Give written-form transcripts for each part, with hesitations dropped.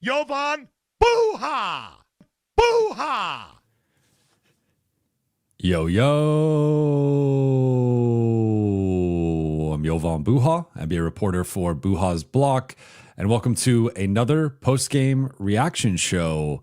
Jovan, Buha! Buha! Yo, I'm Jovan Buha, NBA reporter for Buha's Block, and welcome to another post-game reaction show.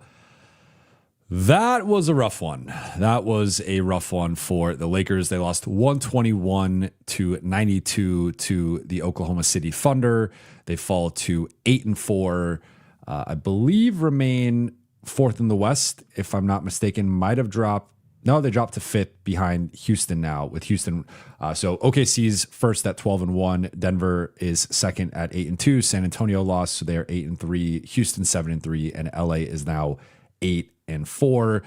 That was a rough one. That was a rough one for the Lakers. They lost 121-92 to the Oklahoma City Thunder. They fall to 8-4. I believe remain fourth in the West, if I'm not mistaken. Might have dropped. No, they dropped to fifth behind Houston now. With Houston, so OKC's first at 12-1. Denver is second at 8-2. San Antonio lost, so they are 8-3. Houston 7-3, and LA is now 8-4.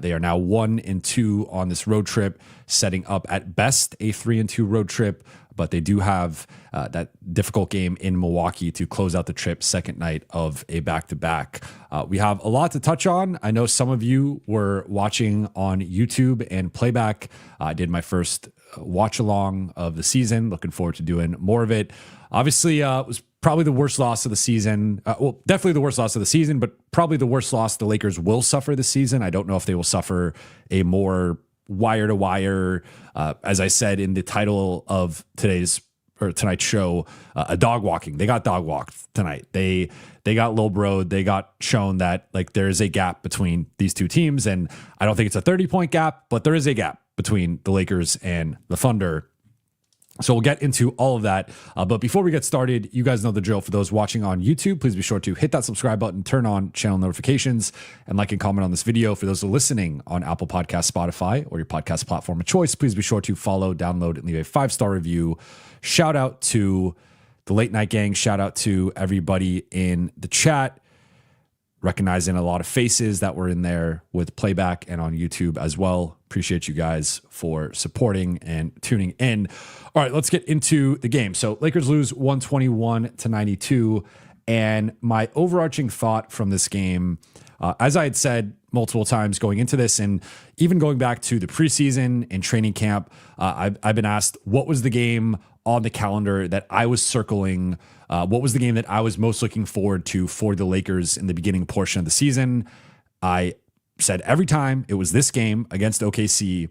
They are now 1-2 on this road trip, setting up at best a 3-2 road trip. But they do have that difficult game in Milwaukee to close out the trip, second night of a back-to-back. We have a lot to touch on. I know some of you were watching on YouTube and playback. I did my first watch-along of the season. Looking forward to doing more of it. Obviously, it was probably the worst loss of the season. Well, definitely the worst loss of the season, but probably the worst loss the Lakers will suffer this season. I don't know if they will suffer a more wire-to-wire, as I said in the title of tonight's show, a dog walking. They got dog walked tonight. They got low broed. They got shown that like there is a gap between these two teams, and I don't think it's a 30-point gap, but there is a gap between the Lakers and the Thunder. So we'll get into all of that. But before we get started, you guys know the drill. For those watching on YouTube, please be sure to hit that subscribe button, turn on channel notifications, and like and comment on this video. For those listening on Apple Podcasts, Spotify, or your podcast platform of choice, please be sure to follow, download, and leave a 5-star review. Shout out to the Late Night Gang. Shout out to everybody in the chat. Recognizing a lot of faces that were in there with playback and on YouTube as well. Appreciate you guys for supporting and tuning in. All right, let's get into the game. So Lakers lose 121-92. And my overarching thought from this game, as I had said multiple times going into this, and even going back to the preseason and training camp, I've been asked, what was the game on the calendar that I was circling? What was the game that I was most looking forward to for the Lakers in the beginning portion of the season? I said every time it was this game against OKC,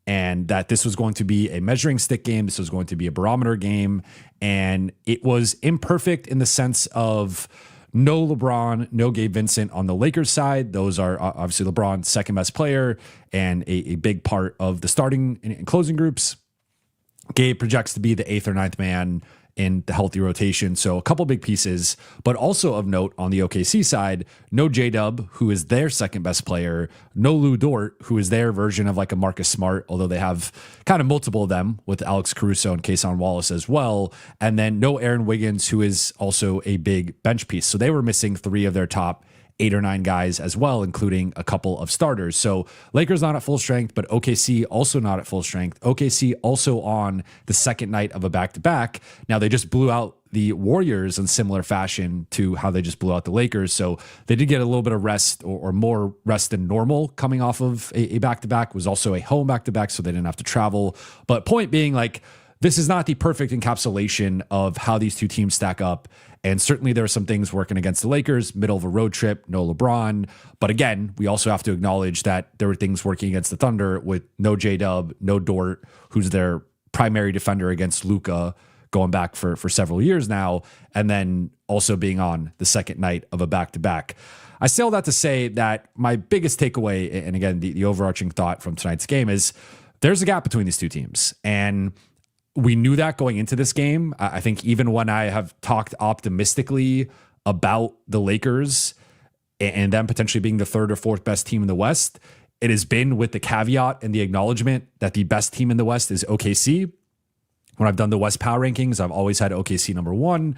and that this was going to be a measuring stick game. This was going to be a barometer game. And it was imperfect in the sense of no LeBron, no Gabe Vincent on the Lakers side. Those are obviously LeBron's second best player and a big part of the starting and closing groups. Gabe projects to be the 8th or 9th man in the healthy rotation. So a couple big pieces, but also of note on the OKC side, no J-Dub, who is their second best player, no Lou Dort, who is their version of like a Marcus Smart, although they have kind of multiple of them with Alex Caruso and Kayson Wallace as well. And then no Aaron Wiggins, who is also a big bench piece. So they were missing 3 of their top 8 or 9 guys as well, including a couple of starters. So Lakers not at full strength, but OKC also not at full strength. OKC also on the second night of a back-to-back. Now they just blew out the Warriors in similar fashion to how they just blew out the Lakers. So they did get a little bit of rest or more rest than normal coming off of a back-to-back. It was also a home back-to-back, so they didn't have to travel. But point being, like, this is not the perfect encapsulation of how these two teams stack up. And certainly there are some things working against the Lakers, middle of a road trip, no LeBron. But again, we also have to acknowledge that there were things working against the Thunder with no J-Dub, no Dort, who's their primary defender against Luka going back for several years now, and then also being on the second night of a back-to-back. I say all that to say that my biggest takeaway, and again, the overarching thought from tonight's game is there's a gap between these two teams. And we knew that going into this game. I think even when I have talked optimistically about the Lakers and them potentially being the 3rd or 4th best team in the West, it has been with the caveat and the acknowledgement that the best team in the West is OKC. When I've done the West Power Rankings, I've always had OKC number 1.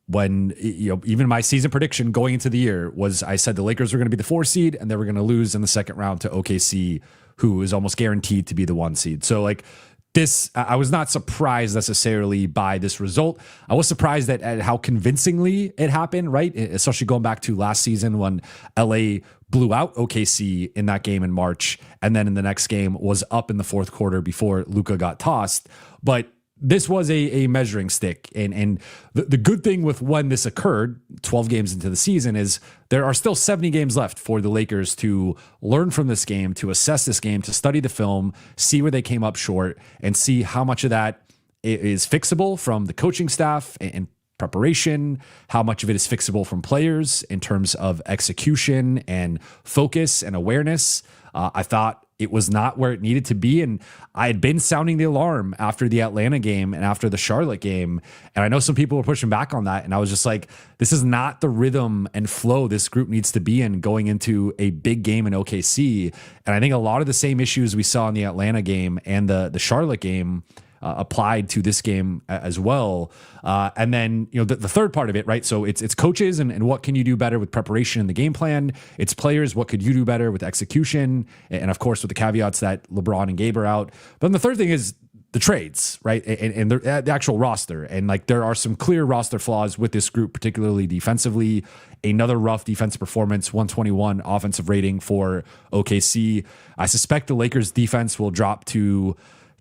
When, even my season prediction going into the year was I said the Lakers were going to be the 4 seed and they were going to lose in the second round to OKC, who is almost guaranteed to be the 1 seed. So like, this, I was not surprised necessarily by this result. I was surprised at how convincingly it happened, right? Especially going back to last season when LA blew out OKC in that game in March, and then in the next game was up in the fourth quarter before Luka got tossed. But this was a measuring stick. And the good thing with when this occurred, 12 games into the season, is there are still 70 games left for the Lakers to learn from this game, to assess this game, to study the film, see where they came up short, and see how much of that is fixable from the coaching staff and preparation, how much of it is fixable from players in terms of execution and focus and awareness. I thought it was not where it needed to be. And I had been sounding the alarm after the Atlanta game and after the Charlotte game. And I know some people were pushing back on that. And I was just like, this is not the rhythm and flow this group needs to be in going into a big game in OKC. And I think a lot of the same issues we saw in the Atlanta game and the Charlotte game applied to this game as well. And then, the third part of it, right? So it's coaches and what can you do better with preparation in the game plan? It's players, what could you do better with execution? And of course, with the caveats that LeBron and Gabe are out. But then the third thing is the trades, right? And the actual roster. And like, there are some clear roster flaws with this group, particularly defensively. Another rough defensive performance, 121 offensive rating for OKC. I suspect the Lakers defense will drop to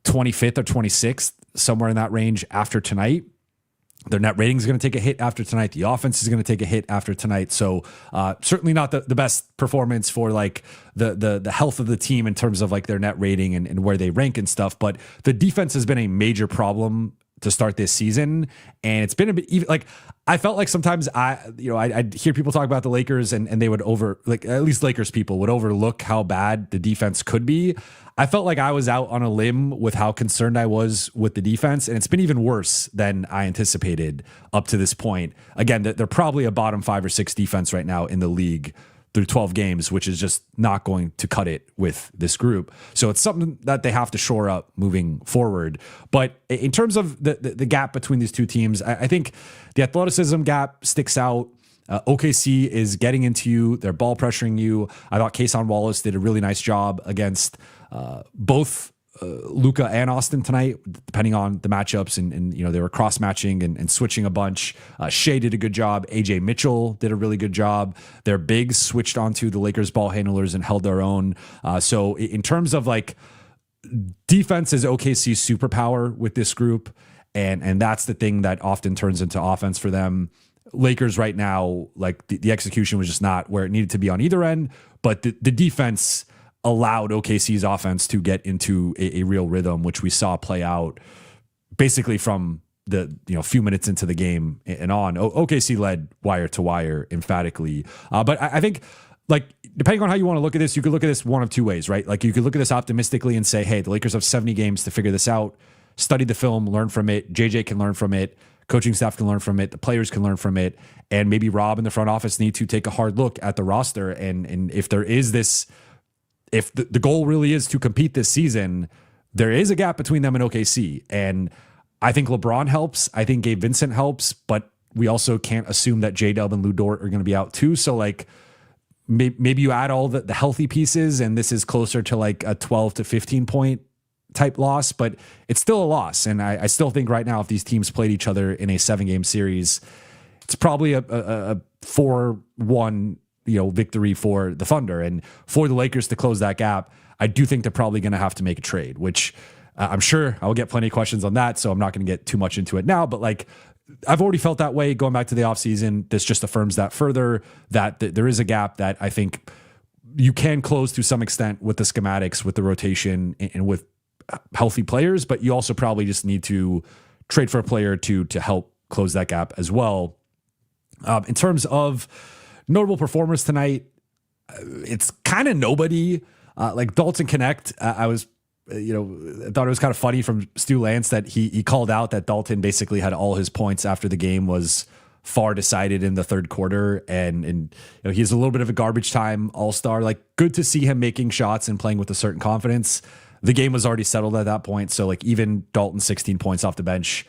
25th or 26th, somewhere in that range after tonight. Their net rating is going to take a hit after tonight. The offense is going to take a hit after tonight. So certainly not the best performance for like the health of the team in terms of like their net rating and where they rank and stuff. But the defense has been a major problem to start this season. And it's been a bit even like, I felt like sometimes I'd hear people talk about the Lakers and they would at least Lakers people would overlook how bad the defense could be. I felt like I was out on a limb with how concerned I was with the defense, and it's been even worse than I anticipated up to this point. Again, they're probably a bottom 5 or 6 defense right now in the league through 12 games, which is just not going to cut it with this group. So it's something that they have to shore up moving forward. But in terms of the gap between these two teams, I think the athleticism gap sticks out. OKC is getting into you. They're ball pressuring you. I thought Kayson Wallace did a really nice job against both Luka and Austin tonight, depending on the matchups. And they were cross matching and switching a bunch. Shea did a good job. AJ Mitchell did a really good job. Their bigs switched onto the Lakers ball handlers and held their own. So in terms of like defense is OKC's superpower with this group. And that's the thing that often turns into offense for them. Lakers right now, like the execution was just not where it needed to be on either end, but the defense allowed OKC's offense to get into a real rhythm, which we saw play out basically from the few minutes into the game and on. OKC led wire to wire emphatically. But I think like depending on how you want to look at this, you could look at this one of two ways, right? Like you could look at this optimistically and say, hey, the Lakers have 70 games to figure this out, study the film, learn from it. JJ can learn from it. Coaching staff can learn from it. The players can learn from it. And maybe Rob and the front office need to take a hard look at the roster. And if there is this, if the goal really is to compete this season, there is a gap between them and OKC. And I think LeBron helps. I think Gabe Vincent helps, but we also can't assume that J-Dub and Lou Dort are going to be out too. So like maybe you add all the healthy pieces and this is closer to like a 12 to 15 point type loss, but it's still a loss. And I still think right now, if these teams played each other in a 7-game series, it's probably a 4-1 victory for the Thunder. And for the Lakers to close that gap, I do think they're probably going to have to make a trade, which I'm sure I will get plenty of questions on that. So I'm not going to get too much into it now, but like I've already felt that way going back to the offseason. This just affirms that further, that there is a gap that I think you can close to some extent with the schematics, with the rotation and with healthy players, but you also probably just need to trade for a player to help close that gap as well. In terms of notable performers tonight, it's kind of nobody. Like Dalton Connect, I was, thought it was kind of funny from Stu Lance that he called out that Dalton basically had all his points after the game was far decided in the third quarter, and he's a little bit of a garbage time all-star. Like good to see him making shots and playing with a certain confidence. The game was already settled at that point. So like even Dalton 16 points off the bench,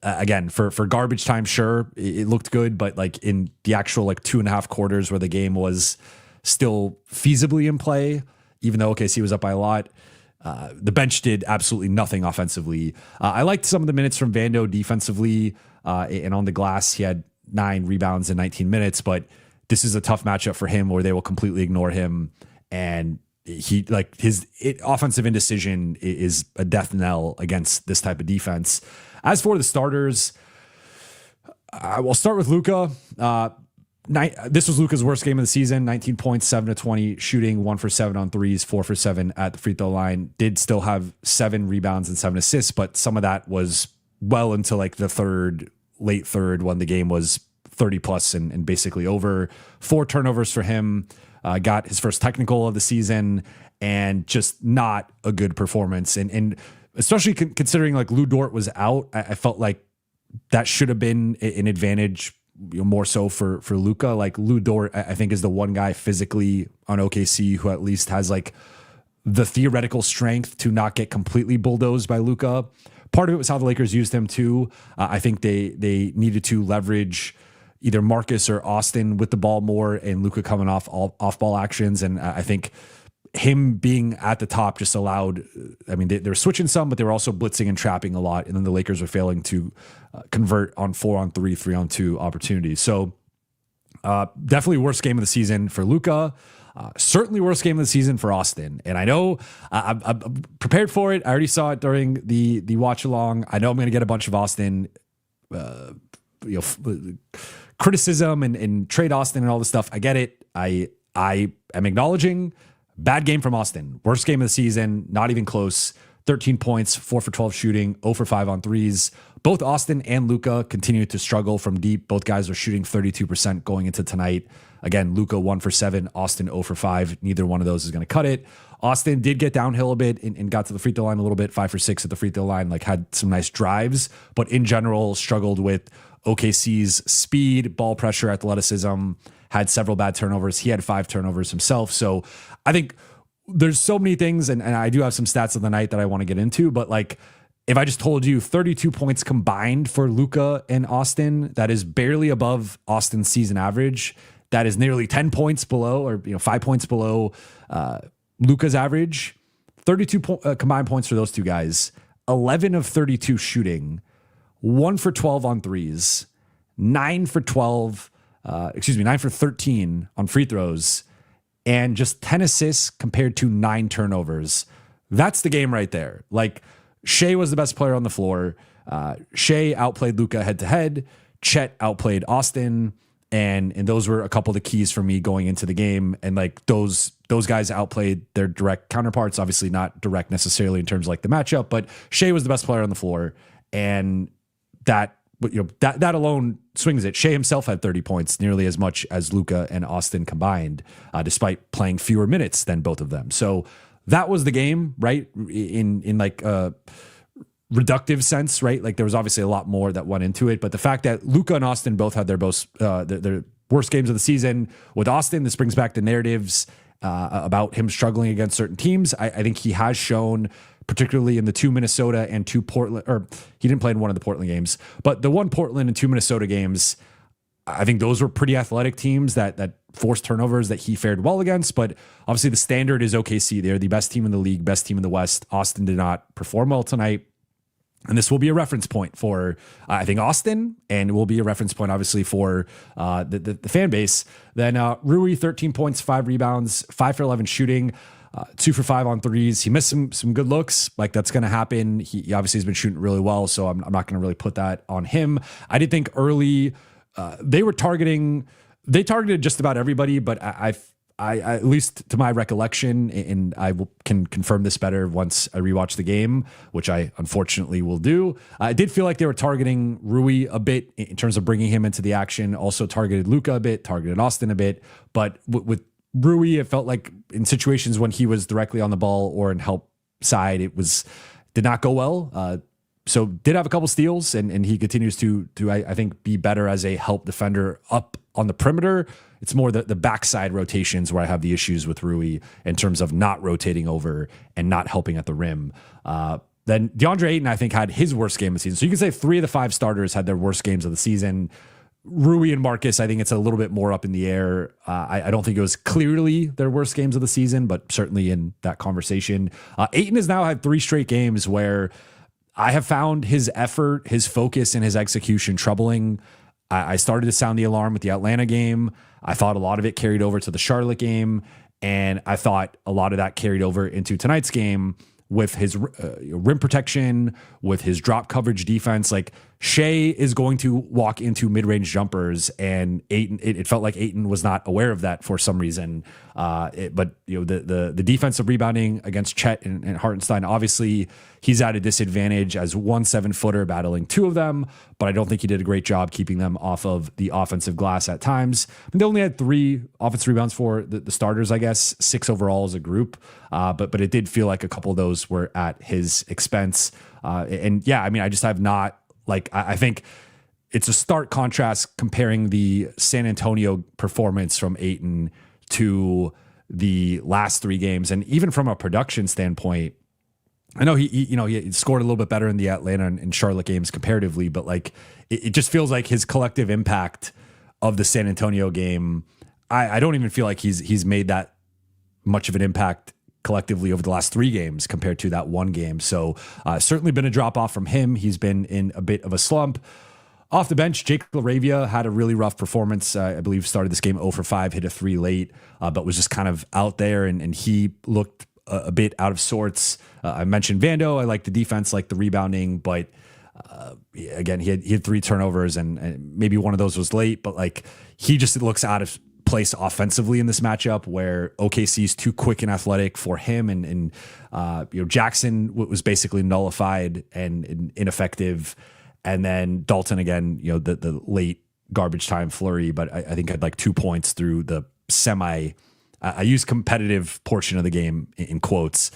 again, for garbage time, sure, it looked good, but like in the actual like 2.5 quarters where the game was still feasibly in play, even though OKC was up by a lot, the bench did absolutely nothing offensively. I liked some of the minutes from Vando defensively, and on the glass, he had 9 rebounds in 19 minutes, but this is a tough matchup for him where they will completely ignore him. And his offensive indecision is a death knell against this type of defense. As for the starters, I will start with Luka. This was Luka's worst game of the season, 19 points, 7 of 20 shooting, 1 for 7 on threes, 4 for 7 at the free throw line. Did still have 7 rebounds and 7 assists, but some of that was well into like the late third, when the game was 30 plus and basically over. 4 turnovers for him, got his first technical of the season, and just not a good performance. And especially considering like Lou Dort was out, I felt like that should have been an advantage, more so for Luka. Like Lou Dort, I think, is the one guy physically on OKC who at least has like the theoretical strength to not get completely bulldozed by Luka. Part of it was how the Lakers used him too. I think they needed to leverage either Marcus or Austin with the ball more, and Luka coming off ball actions. And I think him being at the top just allowed, they were switching some, but they were also blitzing and trapping a lot. And then the Lakers were failing to convert on 4-on-3, 3-on-2 opportunities. So definitely worst game of the season for Luka. Certainly worst game of the season for Austin. And I know I'm prepared for it. I already saw it during the watch along. I know I'm going to get a bunch of Austin, criticism and trade Austin and all this stuff. I get it. I am acknowledging bad game from Austin. Worst game of the season. Not even close. 13 points, 4 for 12 shooting, 0 for 5 on threes. Both Austin and Luka continue to struggle from deep. Both guys are shooting 32% going into tonight. Again, Luka 1 for 7, Austin 0 for 5. Neither one of those is going to cut it. Austin did get downhill a bit and got to the free throw line a little bit, 5 for 6 at the free throw line, like had some nice drives, but in general struggled with OKC's speed, ball pressure, athleticism, had several bad turnovers. He had 5 turnovers himself. So I think there's so many things, and I do have some stats of the night that I want to get into, but like, if I just told you 32 points combined for Luka and Austin, that is barely above Austin's season average. That is nearly 10 points below, or 5 points below Luka's average. 32 combined points for those two guys. 11 of 32 shooting, 1 for 12 on threes, 9 for 13 on free throws, and just 10 assists compared to 9 turnovers. That's the game right there. Like, Shea was the best player on the floor. Shea outplayed Luka head to head. Chet outplayed Austin. And those were a couple of the keys for me going into the game. And like those guys outplayed their direct counterparts, obviously not direct necessarily in terms of like the matchup, but Shea was the best player on the floor. And that alone swings it. Shea himself had 30 points, nearly as much as Luka and Austin combined, despite playing fewer minutes than both of them. So that was the game, right? In like a reductive sense, right? Like there was obviously a lot more that went into it, but the fact that Luka and Austin both had their worst games of the season. With Austin, this brings back the narratives about him struggling against certain teams. I think he has shown, particularly in the 2 Minnesota and 2 Portland, or he didn't play in one of the Portland games, but the 1 Portland and 2 Minnesota games, I think those were pretty athletic teams that forced turnovers that he fared well against. But obviously the standard is OKC. They're the best team in the league, best team in the West. Austin did not perform well tonight. And this will be a reference point for, I think, Austin, and will be a reference point, obviously, for the fan base. Then Rui, 13 points, 5 rebounds, 5 for 11 shooting, 2 for 5 on threes. He missed some good looks. Like, that's going to happen. He obviously has been shooting really well, so I'm not going to really put that on him. I did think early they targeted just about everybody, but I at least to my recollection, and can confirm this better once I rewatch the game, which I unfortunately will do. I did feel like they were targeting Rui a bit in terms of bringing him into the action. Also targeted Luka a bit, targeted Austin a bit, but with Rui, it felt like in situations when he was directly on the ball or in help side, did not go well. So did have a couple steals, and he continues to I think be better as a help defender up on the perimeter. It's more the backside rotations where I have the issues with Rui in terms of not rotating over and not helping at the rim. Then DeAndre Ayton, I think, had his worst game of the season. So you can say 3 of the 5 starters had their worst games of the season. Rui and Marcus, I think it's a little bit more up in the air. I don't think it was clearly their worst games of the season, but certainly in that conversation. Ayton has now had 3 straight games where I have found his effort, his focus, and his execution troubling. I started to sound the alarm with the Atlanta game. I thought a lot of it carried over to the Charlotte game. And I thought a lot of that carried over into tonight's game with his rim protection, with his drop coverage defense. Like Shea is going to walk into mid-range jumpers, and Ayton, it felt like Ayton was not aware of that for some reason. But the defensive rebounding against Chet and Hartenstein, obviously he's at a disadvantage as 1 7-footer battling two of them, but I don't think he did a great job keeping them off of the offensive glass at times. They only had 3 offensive rebounds for the starters, I guess, 6 overall as a group. But it did feel like a couple of those were at his expense. And yeah, I mean, I just have not, like, I think it's a stark contrast comparing the San Antonio performance from Ayton to the last 3 games. And even from a production standpoint, I know he scored a little bit better in the Atlanta and Charlotte games comparatively, but like it just feels like his collective impact of the San Antonio game, I don't even feel like he's made that much of an impact collectively over the last 3 games compared to that 1 game. So certainly been a drop off from him. He's been in a bit of a slump. Off the bench, Jake LaRavia had a really rough performance. I believe started this game 0 for 5, hit a 3 late, but was just kind of out there, and he looked a bit out of sorts. I mentioned Vando. I like the defense, like the rebounding, but again, he had 3 turnovers, and maybe one of those was late, but like he just looks out of place offensively in this matchup where OKC is too quick and athletic for him, and Jackson was basically nullified and ineffective, and then Dalton again, the late garbage time flurry, but I think had like 2 points through the I use competitive portion of the game in quotes.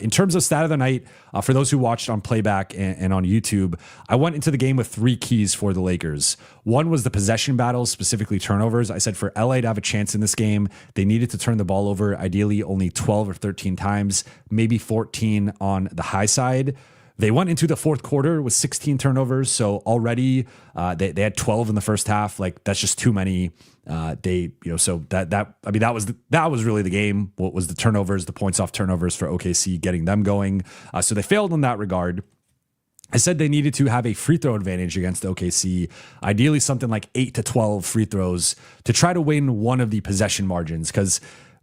In terms of stat of the night, for those who watched on playback and on YouTube, I went into the game with 3 keys for the Lakers. One was the possession battles, specifically turnovers. I said for LA to have a chance in this game, they needed to turn the ball over, ideally only 12 or 13 times, maybe 14 on the high side. They went into the fourth quarter with 16 turnovers, so already they had 12 in the first half. Like that's just too many. So that was really the game. What was the turnovers, the points off turnovers for OKC, getting them going. So they failed in that regard. I said they needed to have a free throw advantage against OKC, ideally something like 8 to 12 free throws to try to win one of the possession margins,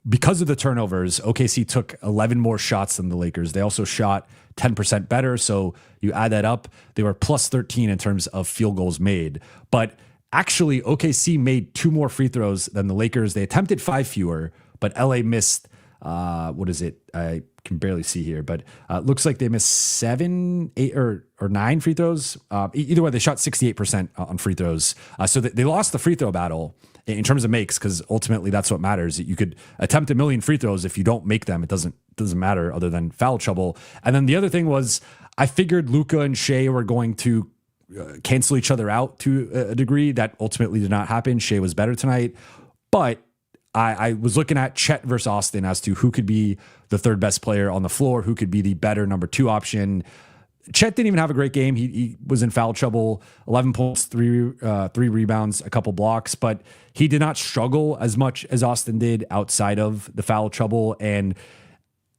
because of the turnovers, OKC took 11 more shots than the Lakers. They also shot 10% better. So you add that up, they were plus 13 in terms of field goals made. But actually, OKC made 2 more free throws than the Lakers. They attempted 5 fewer, but LA missed, what is it? I can barely see here, but looks like they missed 7, 8, or 9 free throws. Either way, they shot 68% on free throws. So they lost the free throw battle in terms of makes, because ultimately that's what matters. You could attempt 1 million free throws. If you don't make them, it doesn't matter other than foul trouble. And then the other thing was, I figured Luka and Shea were going to cancel each other out to a degree. That ultimately did not happen. Shea was better tonight, but I was looking at Chet versus Austin as to who could be the 3rd best player on the floor, who could be the better number 2 option. Chet didn't even have a great game. He was in foul trouble, 11 points, 3 rebounds, a couple blocks, but he did not struggle as much as Austin did outside of the foul trouble. And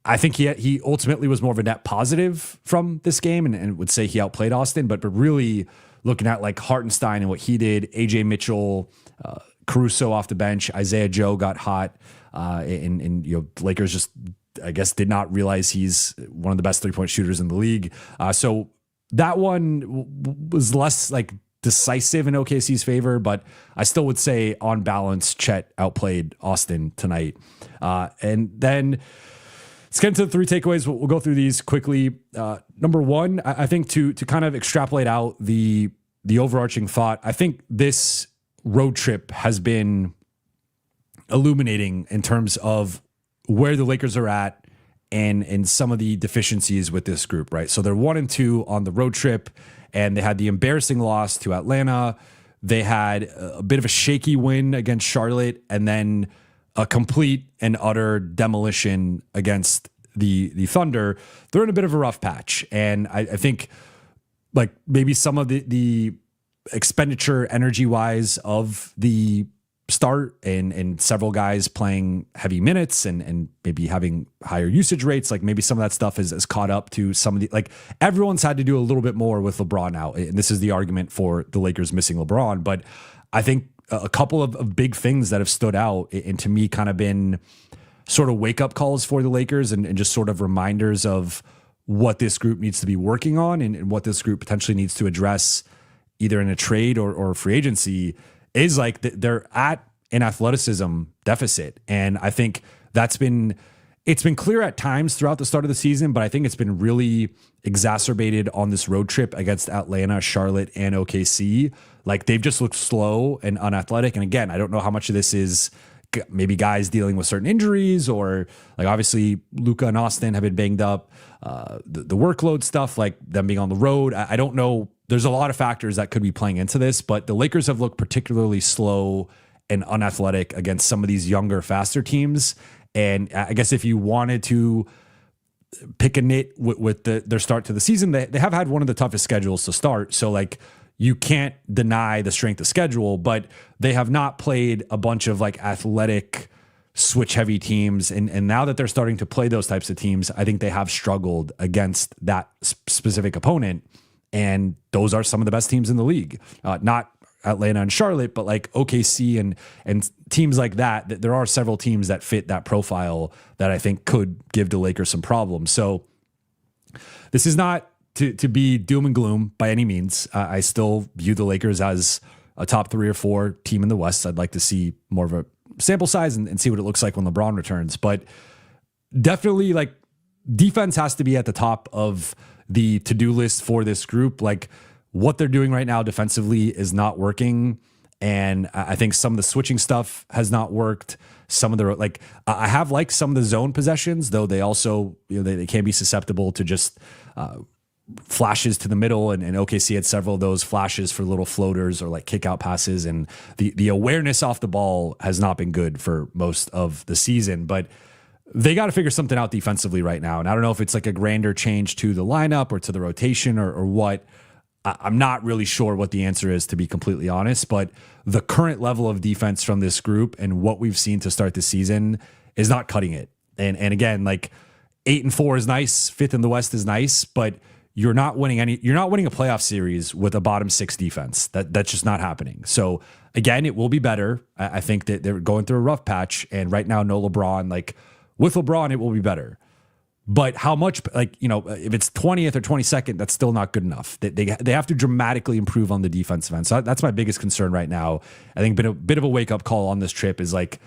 I think he ultimately was more of a net positive from this game, and would say he outplayed Austin, but really looking at like Hartenstein and what he did, AJ Mitchell, Caruso off the bench, Isaiah Joe got hot, and Lakers just, I guess, did not realize he's one of the best 3-point shooters in the league. So that one was less like decisive in OKC's favor, but I still would say on balance, Chet outplayed Austin tonight. And then let's get into the 3 takeaways. We'll go through these quickly. Number 1, I think to kind of extrapolate out the overarching thought, I think this road trip has been illuminating in terms of where the Lakers are at and some of the deficiencies with this group, right? So they're 1-2 on the road trip, and they had the embarrassing loss to Atlanta. They had a bit of a shaky win against Charlotte, and then a complete and utter demolition against the Thunder. They're in a bit of a rough patch. And I think like maybe some of the expenditure energy wise of the start and several guys playing heavy minutes and maybe having higher usage rates, like maybe some of that stuff is caught up to some of the, like everyone's had to do a little bit more with LeBron now. And this is the argument for the Lakers missing LeBron. But I think a couple of big things that have stood out and to me kind of been sort of wake up calls for the Lakers and just sort of reminders of what this group needs to be working on and what this group potentially needs to address either in a trade or free agency is like they're at an athleticism deficit. And I think it's been clear at times throughout the start of the season, but I think it's been really exacerbated on this road trip against Atlanta, Charlotte, and OKC. Like they've just looked slow and unathletic. And again, I don't know how much of this is maybe guys dealing with certain injuries or like obviously Luka and Austin have been banged up. The workload stuff, like them being on the road. I don't know. There's a lot of factors that could be playing into this, but the Lakers have looked particularly slow and unathletic against some of these younger, faster teams. And I guess if you wanted to pick a nit with their start to the season, they have had one of the toughest schedules to start. So like you can't deny the strength of schedule, but they have not played a bunch of like athletic switch heavy teams. And now that they're starting to play those types of teams, I think they have struggled against that specific opponent. And those are some of the best teams in the league. Not Atlanta and Charlotte, but like OKC and teams like that. There are several teams that fit that profile that I think could give the Lakers some problems. So this is not to be doom and gloom by any means. I still view the Lakers as a top 3 or 4 team in the West. I'd like to see more of a sample size and see what it looks like when LeBron returns. But definitely like defense has to be at the top of the to-do list for this group. Like what they're doing right now defensively is not working. And I think some of the switching stuff has not worked. Some of the, like, I have liked some of the zone possessions, though they also, they can be susceptible to just flashes to the middle. And OKC had several of those flashes for little floaters or like kick out passes. And the awareness off the ball has not been good for most of the season. But they got to figure something out defensively right now. And I don't know if it's like a grander change to the lineup or to the rotation or what. I'm not really sure what the answer is, to be completely honest, but the current level of defense from this group and what we've seen to start the season is not cutting it. And again, like 8-4 is nice. 5th in the West is nice, but you're not winning a playoff series with a bottom 6 defense. That's just not happening. So again, it will be better. I think that they're going through a rough patch, and right now, no LeBron. Like with LeBron, it will be better. But how much, like, if it's 20th or 22nd, that's still not good enough. They have to dramatically improve on the defensive end. So that's my biggest concern right now. I think a bit of a wake-up call on this trip is like,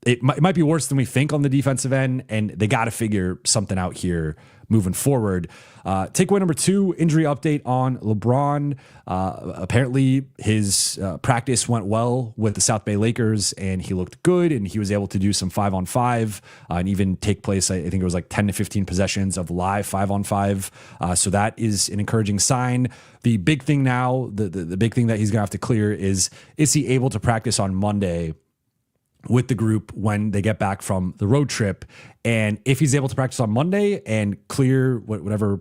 it might be worse than we think on the defensive end, and they got to figure something out here moving forward. Takeaway number 2, injury update on LeBron. Apparently his practice went well with the South Bay Lakers, and he looked good, and he was able to do some 5-on-5 and even take place. I think it was like 10 to 15 possessions of live 5-on-5. So that is an encouraging sign. The big thing now, the big thing that he's going to have to clear is he able to practice on Monday with the group when they get back from the road trip? And if he's able to practice on Monday and clear whatever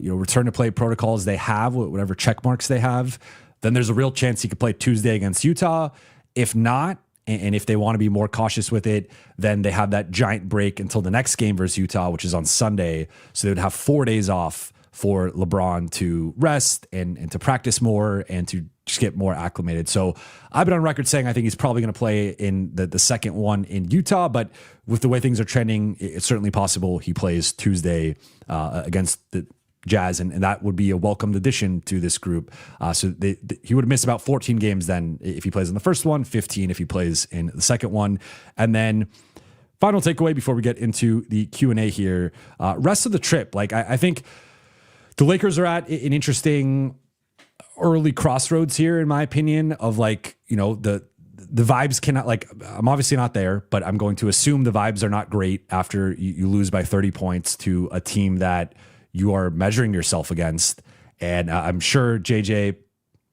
return to play protocols they have, whatever check marks they have, then there's a real chance he could play Tuesday against Utah. If not, and if they want to be more cautious with it, then they have that giant break until the next game versus Utah, which is on Sunday. So they would have 4 days off for LeBron to rest and to practice more and to just get more acclimated. So I've been on record saying I think he's probably going to play in the second one in Utah, but with the way things are trending, it's certainly possible he plays Tuesday against the Jazz, and that would be a welcomed addition to this group. So he would miss about 14 games then if he plays in the first one, 15 if he plays in the second one. And then final takeaway before we get into the Q&A here, rest of the trip, like I think the Lakers are at an interesting early crossroads here, in my opinion, of like, the vibes cannot, like, I'm obviously not there, but I'm going to assume the vibes are not great after you lose by 30 points to a team that you are measuring yourself against. And I'm sure JJ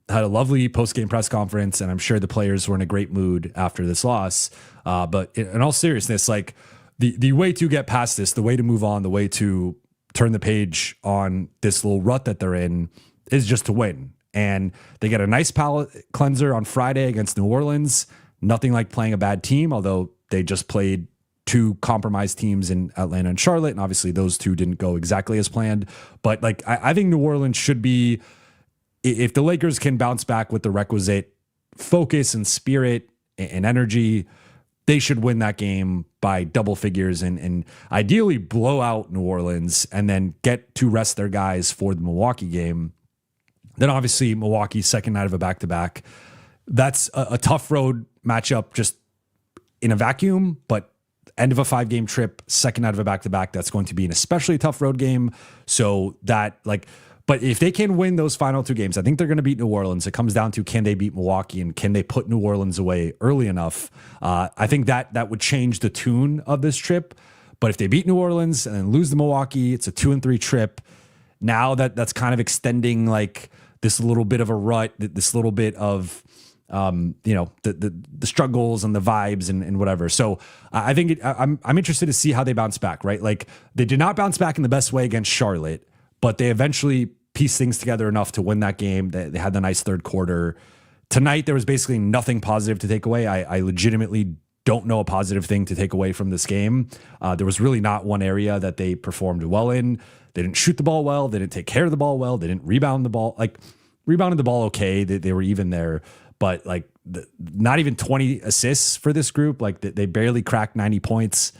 had a lovely post-game press conference, and I'm sure the players were in a great mood after this loss. But in all seriousness, like the way to get past this, the way to move on, the way to turn the page on this little rut that they're in is just to win. And they get a nice palate cleanser on Friday against New Orleans. Nothing like playing a bad team, although they just played 2 compromised teams in Atlanta and Charlotte. And obviously those 2 didn't go exactly as planned. But like, I think New Orleans should be, if the Lakers can bounce back with the requisite focus and spirit and energy, they should win that game by double figures and ideally blow out New Orleans and then get to rest their guys for the Milwaukee game. Then obviously Milwaukee's second night of a back-to-back. That's a tough road matchup just in a vacuum, but end of a 5-game trip, second night of a back-to-back, that's going to be an especially tough road game. So that but if they can win those final 2 games, I think they're going to beat New Orleans. It comes down to, can they beat Milwaukee and can they put New Orleans away early enough? I think that would change the tune of this trip. But if they beat New Orleans and then lose to Milwaukee, it's a 2-3 trip. Now that's kind of extending like this little bit of a rut, this little bit of the struggles and the vibes and whatever. So I think I'm interested to see how they bounce back, right? Like they did not bounce back in the best way against Charlotte, but they eventually pieced things together enough to win that game. They had the nice third quarter. Tonight, there was basically nothing positive to take away. I legitimately don't know a positive thing to take away from this game. There was really not one area that they performed well in. They didn't shoot the ball well. They didn't take care of the ball well. They didn't rebound the ball. Rebounded the ball okay. They were even there. But not even 20 assists for this group. They barely cracked 90 points.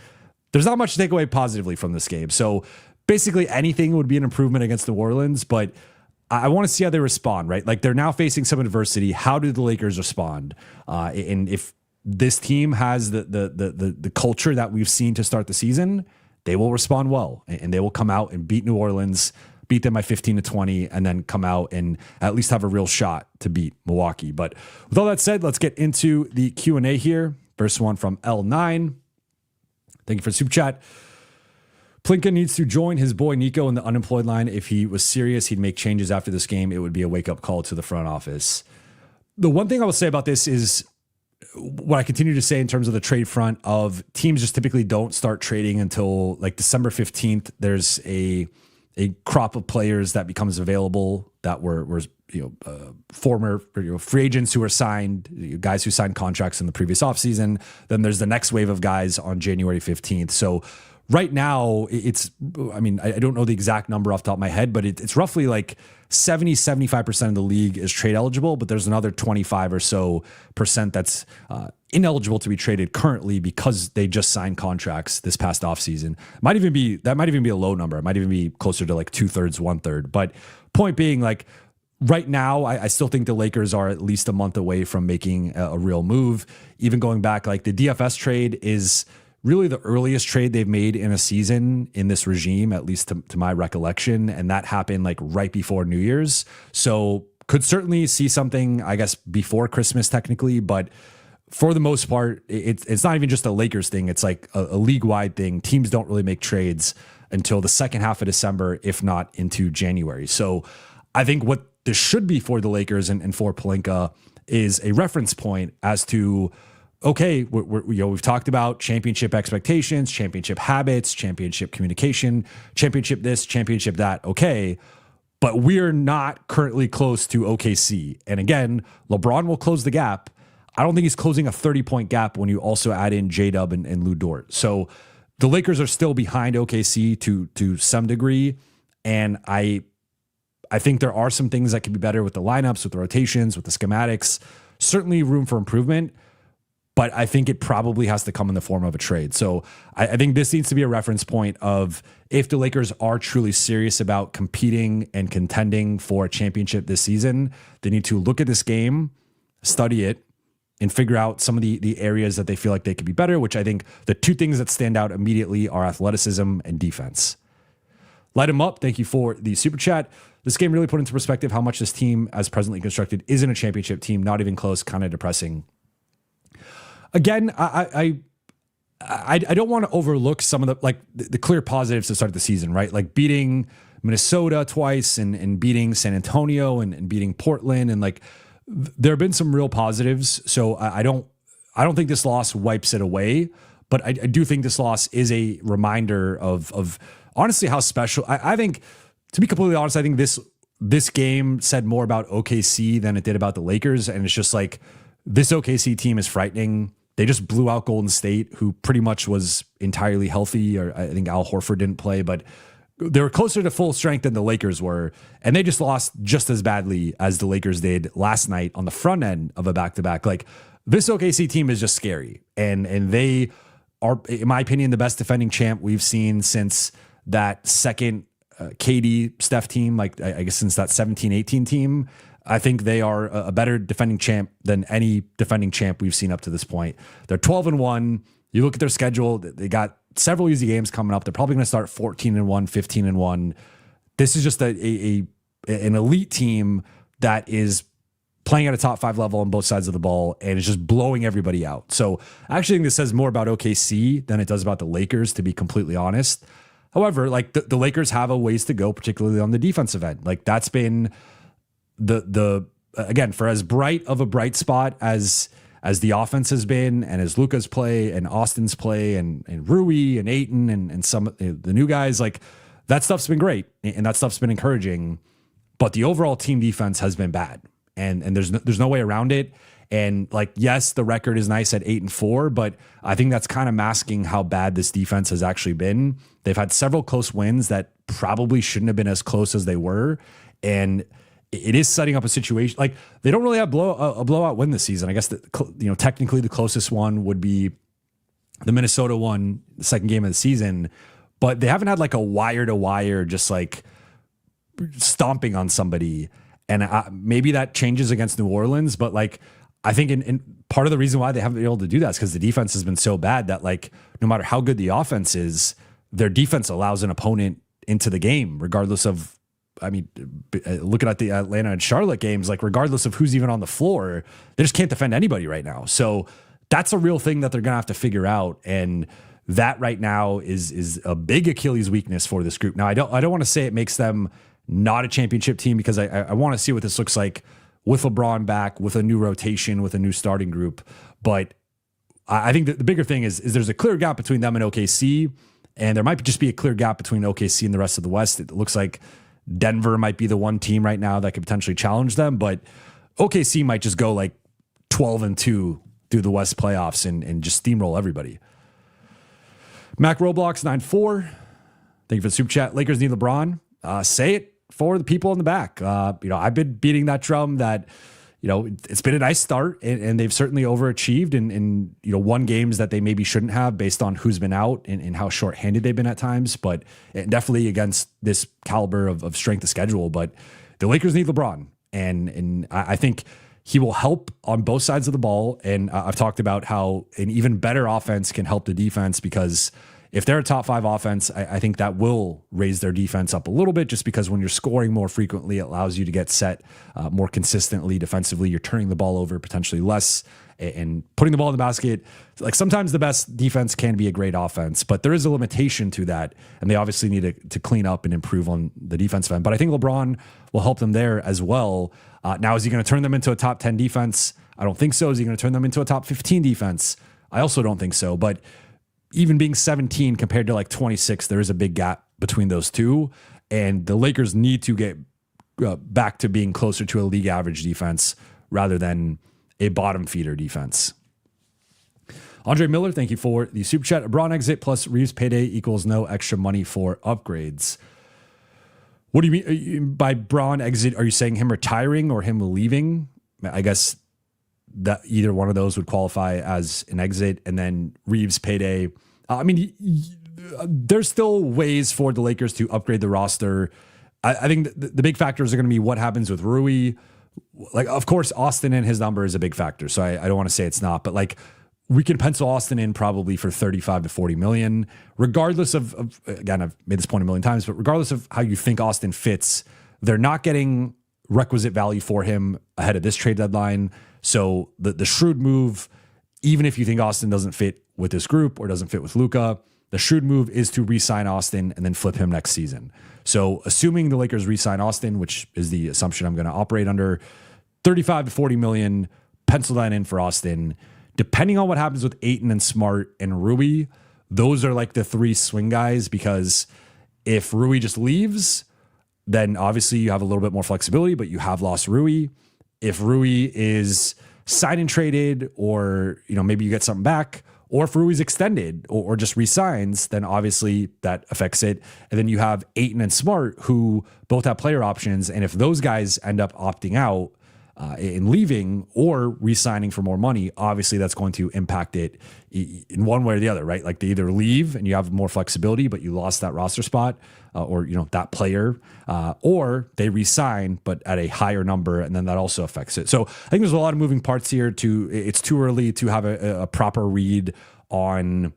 There's not much to take away positively from this game. So basically anything would be an improvement against New Orleans, but I want to see how they respond, right? Like they're now facing some adversity. How do the Lakers respond? And if this team has the culture that we've seen to start the season, they will respond well and they will come out and beat New Orleans, beat them by 15-20, and then come out and at least have a real shot to beat Milwaukee. But with all that said, let's get into the Q&A here. First one from L9. Thank you for the super chat. Plinka needs to join his boy Nico in the unemployed line. If he was serious, he'd make changes after this game. It would be a wake-up call to the front office. The one thing I will say about this is what I continue to say in terms of the trade front of teams just typically don't start trading until December 15th. There's a crop of players that becomes available that were former free agents who were signed, guys who signed contracts in the previous offseason. Then there's the next wave of guys on January 15th. So right now, I don't know the exact number off the top of my head, but it's roughly 75% of the league is trade eligible, but there's another 25 or so percent that's ineligible to be traded currently because they just signed contracts this past offseason. That might even be a low number. It might even be closer to 2/3, 1/3. But point being, right now, I still think the Lakers are at least a month away from making a real move. Even going back, the DFS trade is really the earliest trade they've made in a season in this regime, at least to my recollection. And that happened right before New Year's. So could certainly see something, I guess, before Christmas technically, but for the most part, it's not even just a Lakers thing. It's a league-wide thing. Teams don't really make trades until the second half of December, if not into January. So I think what this should be for the Lakers and for Pelinka is a reference point as to, okay, we've talked about championship expectations, championship habits, championship communication, championship this, championship that. Okay, but we're not currently close to OKC. And again, LeBron will close the gap. I don't think he's closing a 30-point gap when you also add in J-Dub and Lou Dort. So the Lakers are still behind OKC to some degree. And I think there are some things that could be better with the lineups, with the rotations, with the schematics. Certainly room for improvement. But I think it probably has to come in the form of a trade. So I think this needs to be a reference point of if the Lakers are truly serious about competing and contending for a championship this season, they need to look at this game, study it, and figure out some of the areas that they feel like they could be better, which I think the two things that stand out immediately are athleticism and defense. Light them up. Thank you for the super chat. This game really put into perspective how much this team, as presently constructed, isn't a championship team, not even close, kind of depressing. Again, I don't want to overlook some of the clear positives to start the season, right? Beating Minnesota twice and beating San Antonio and beating Portland, and there have been some real positives. So I don't think this loss wipes it away, but I do think this loss is a reminder of honestly how special. I think, to be completely honest, I think this game said more about OKC than it did about the Lakers, and it's just this OKC team is frightening. They just blew out Golden State, who pretty much was entirely healthy. Or I think Al Horford didn't play, but they were closer to full strength than the Lakers were. And they just lost just as badly as the Lakers did last night on the front end of a back-to-back. this OKC team is just scary. And they are, in my opinion, the best defending champ we've seen since that second KD Steph team, like I guess since that 17-18 team. I think they are a better defending champ than any defending champ we've seen up to this point. They're 12-1. You look at their schedule, they got several easy games coming up. They're probably going to start 14-1, 15-1. This is just an elite team that is playing at a top 5 level on both sides of the ball and is just blowing everybody out. So I actually think this says more about OKC than it does about the Lakers, to be completely honest. However, like the Lakers have a ways to go, particularly on the defensive end. Like that's been the again, for as bright of a bright spot as the offense has been, and as Luka's play and Austin's play and Rui and Ayton and some of the new guys, like that stuff's been great and that stuff's been encouraging, but the overall team defense has been bad, and there's no way around it. And like, yes, the record is nice at 8-4, but I think that's kind of masking how bad this defense has actually been. They've had several close wins that probably shouldn't have been as close as they were, and it is setting up a situation like they don't really have a blowout win this season. I guess technically the closest one would be the Minnesota one, the second game of the season, but they haven't had like a wire to wire, just like stomping on somebody. And maybe that changes against New Orleans, but like, I think in part of the reason why they haven't been able to do that is because the defense has been so bad that like, no matter how good the offense is, their defense allows an opponent into the game, regardless of, I mean, looking at the Atlanta and Charlotte games, like regardless of who's even on the floor, they just can't defend anybody right now. So that's a real thing that they're going to have to figure out. And that right now is a big Achilles weakness for this group. Now, I don't want to say it makes them not a championship team, because I want to see what this looks like with LeBron back, with a new rotation, with a new starting group. But I think that the bigger thing is there's a clear gap between them and OKC, and there might just be a clear gap between OKC and the rest of the West. It looks like Denver might be the one team right now that could potentially challenge them, but OKC might just go like 12-2 through the West playoffs and just steamroll everybody. Mac Roblox 94. Thank you for the super chat. Lakers need LeBron. Say it for the people in the back. I've been beating that drum that, it's been a nice start, and they've certainly overachieved and won games that they maybe shouldn't have based on who's been out and how shorthanded they've been at times, but definitely against this caliber of strength of schedule. But the Lakers need LeBron, and I think he will help on both sides of the ball. And I've talked about how an even better offense can help the defense, because if they're a top 5 offense, I think that will raise their defense up a little bit, just because when you're scoring more frequently, it allows you to get set more consistently defensively. You're turning the ball over potentially less and putting the ball in the basket. Like sometimes the best defense can be a great offense, but there is a limitation to that. And they obviously need to clean up and improve on the defensive end. But I think LeBron will help them there as well. Now, is he going to turn them into a top 10 defense? I don't think so. Is he going to turn them into a top 15 defense? I also don't think so. But even being 17 compared to like 26, there is a big gap between those two. And the Lakers need to get back to being closer to a league average defense rather than a bottom feeder defense. Andre Miller, thank you for the super chat. LeBron exit plus Reeves payday equals no extra money for upgrades. What do you mean by Bron exit? Are you saying him retiring or him leaving? I guess that either one of those would qualify as an exit, and then Reeves payday. There's still ways for the Lakers to upgrade the roster. I think the big factors are going to be what happens with Rui. Like, of course, Austin and his number is a big factor. So I don't want to say it's not, but like we can pencil Austin in probably for 35 to 40 million, regardless of again, I've made this point a million times, but regardless of how you think Austin fits, they're not getting requisite value for him ahead of this trade deadline. So the shrewd move, even if you think Austin doesn't fit with this group or doesn't fit with Luka, the shrewd move is to re-sign Austin and then flip him next season. So assuming the Lakers re-sign Austin, which is the assumption I'm going to operate under, 35 to 40 million, pencil that in for Austin. Depending on what happens with Ayton and Smart and Rui, those are like the 3 swing guys, because if Rui just leaves, then obviously you have a little bit more flexibility, but you have lost Rui. If Rui is signed and traded, or maybe you get something back, or if Rui's extended or just resigns, then obviously that affects it. And then you have Ayton and Smart, who both have player options, and if those guys end up opting out, in leaving or re-signing for more money, obviously that's going to impact it in one way or the other, right? Like they either leave and you have more flexibility, but you lost that roster spot or, that player, or they re-sign, but at a higher number. And then that also affects it. So I think there's a lot of moving parts here it's too early to have a proper read on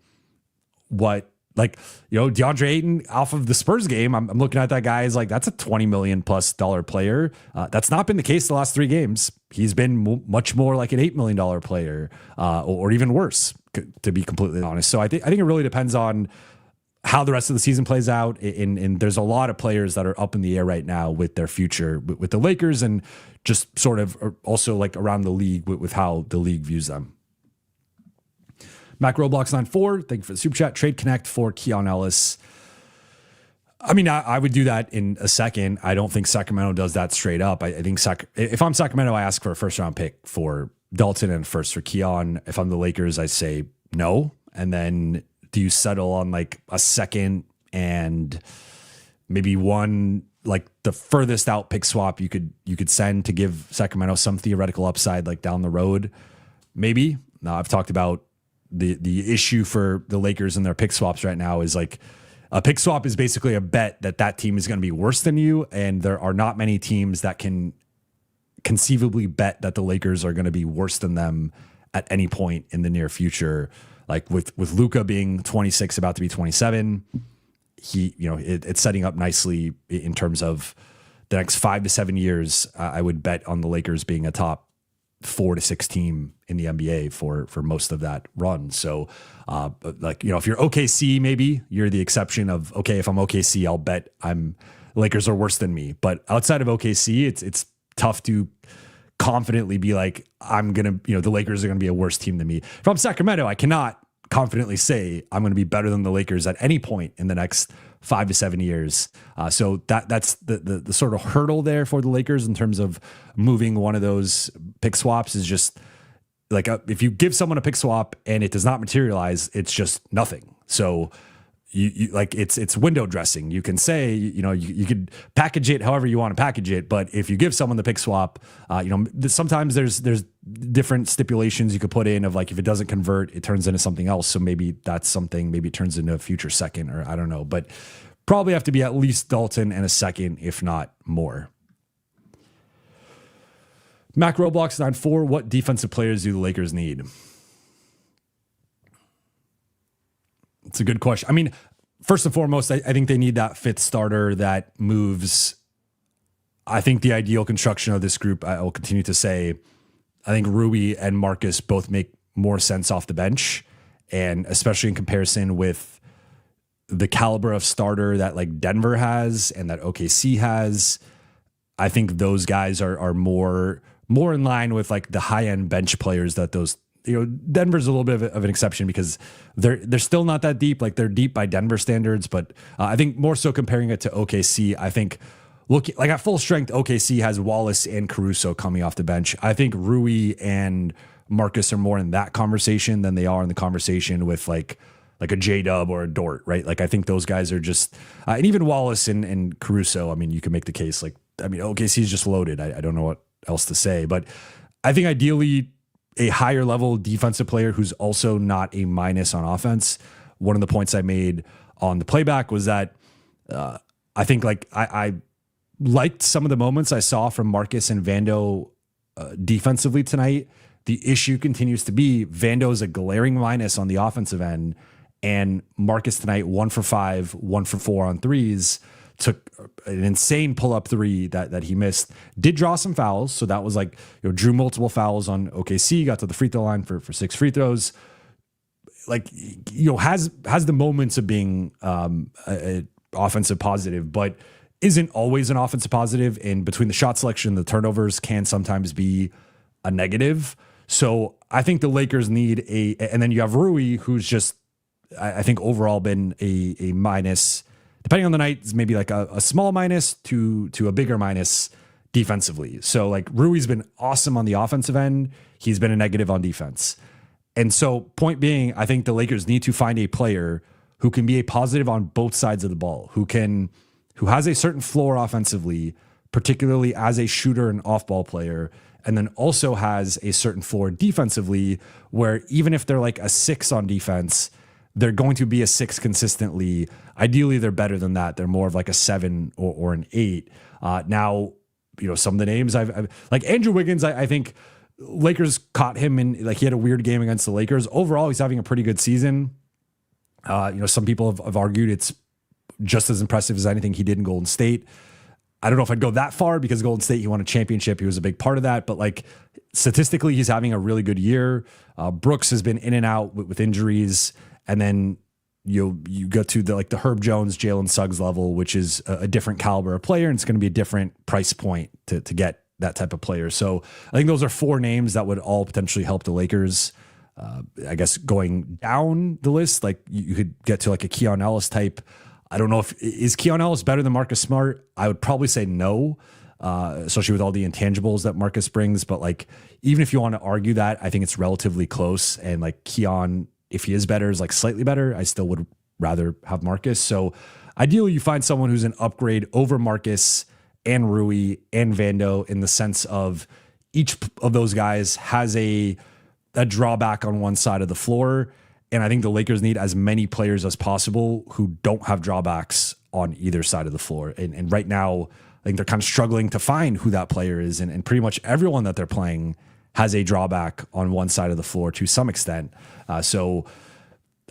what, DeAndre Ayton off of the Spurs game, I'm looking at that guy as that's a $20 million plus player. That's not been the case the last 3 games. He's been much more like an $8 million player, or even worse, to be completely honest. So I think it really depends on how the rest of the season plays out. And there's a lot of players that are up in the air right now with their future with the Lakers and just sort of also around the league with how the league views them. Mac Roblox 94, thank you for the super chat. Trade Connect for Keon Ellis. I mean, I would do that in a second. I don't think Sacramento does that straight up. I think if I'm Sacramento, I ask for a first round pick for Dalton and first for Keon. If I'm the Lakers, I say no. And then do you settle on a second and maybe one, the furthest out pick swap you could send to give Sacramento some theoretical upside down the road? Maybe. Now I've talked about the issue for the Lakers and their pick swaps right now is a pick swap is basically a bet that team is going to be worse than you. And there are not many teams that can conceivably bet that the Lakers are going to be worse than them at any point in the near future. With Luka being 26, about to be 27, it's setting up nicely in terms of the next 5 to 7 years. I would bet on the Lakers being a top 4 to 6 team in the NBA for most of that run. So, if you're OKC, maybe you're the exception of, okay, if I'm OKC, I'll bet Lakers are worse than me. But outside of OKC, it's tough to confidently be I'm going to, the Lakers are going to be a worse team than me. If I'm Sacramento, I cannot confidently say I'm going to be better than the Lakers at any point in the next 5 to 7 years. So that's the sort of hurdle there for the Lakers in terms of moving one of those pick swaps is just if you give someone a pick swap and it does not materialize, it's just nothing. So you it's window dressing. You can say, you could package it however you want to package it. But if you give someone the pick swap, sometimes there's different stipulations you could put in of if it doesn't convert, it turns into something else. So maybe that's something, maybe it turns into a future second, or I don't know, but probably have to be at least Dalton and a second, if not more. Mac Roblox 94, what defensive players do the Lakers need? It's a good question. I mean, first and foremost, I think they need that 5th starter that moves. I think the ideal construction of this group, I will continue to say, I think Rui and Marcus both make more sense off the bench. And especially in comparison with the caliber of starter that Denver has and that OKC has, I think those guys are more in line with the high end bench players that those, Denver's a little bit of an exception because they're still not that deep. They're deep by Denver standards, but I think more so comparing it to OKC, I think at full strength, OKC has Wallace and Caruso coming off the bench. I think Rui and Marcus are more in that conversation than they are in the conversation with like a J-Dub or a Dort, right? I think those guys are just, and even Wallace and Caruso, I mean, you can make the case OKC is just loaded. I don't know what else to say, but I think ideally a higher level defensive player who's also not a minus on offense. One of the points I made on the playback was that I think I liked some of the moments I saw from Marcus and Vando defensively tonight. The issue continues to be Vando's a glaring minus on the offensive end, and Marcus tonight 1 for 5, 1 for 4 on threes. Took an insane pull-up 3 that he missed. Did draw some fouls, so that was drew multiple fouls on OKC. Got to the free throw line for 6 free throws. Has the moments of being a offensive positive, but isn't always an offensive positive. And between the shot selection, the turnovers can sometimes be a negative. So I think the Lakers need and then you have Rui, who's just I think overall been a minus. Depending on the night, is maybe a small minus to a bigger minus defensively. So Rui's been awesome on the offensive end. He's been a negative on defense. And so point being, I think the Lakers need to find a player who can be a positive on both sides of the ball, who has a certain floor offensively, particularly as a shooter and off-ball player, and then also has a certain floor defensively, where even if they're like a 6 on defense, they're going to be a 6 consistently. Ideally, they're better than that. They're more of like a 7 or an 8. Now, some of the names I've like Andrew Wiggins, I think Lakers caught him in, like, he had a weird game against the Lakers. Overall, he's having a pretty good season. Some people have argued it's just as impressive as anything he did in Golden State. I don't know if I'd go that far, because Golden State, he won a championship. He was a big part of that. But like statistically, he's having a really good year. Brooks has been in and out with injuries. And then you go to the Herb Jones, Jalen Suggs level, which is a different caliber of player. And it's going to be a different price point to get that type of player. So I think those are 4 names that would all potentially help the Lakers. I guess going down the list, like you could get to like a Keon Ellis type. I don't know is Keon Ellis better than Marcus Smart? I would probably say no, especially with all the intangibles that Marcus brings. But like, even if you want to argue that, I think it's relatively close. And like Keon, if he is better, is like slightly better, I still would rather have Marcus. So ideally, you find someone who's an upgrade over Marcus and Rui and Vando, in the sense of each of those guys has a drawback on one side of the floor. And I think the Lakers need as many players as possible who don't have drawbacks on either side of the floor. And right now, I think they're kind of struggling to find who that player is. And pretty much everyone that they're playing has a drawback on one side of the floor to some extent. So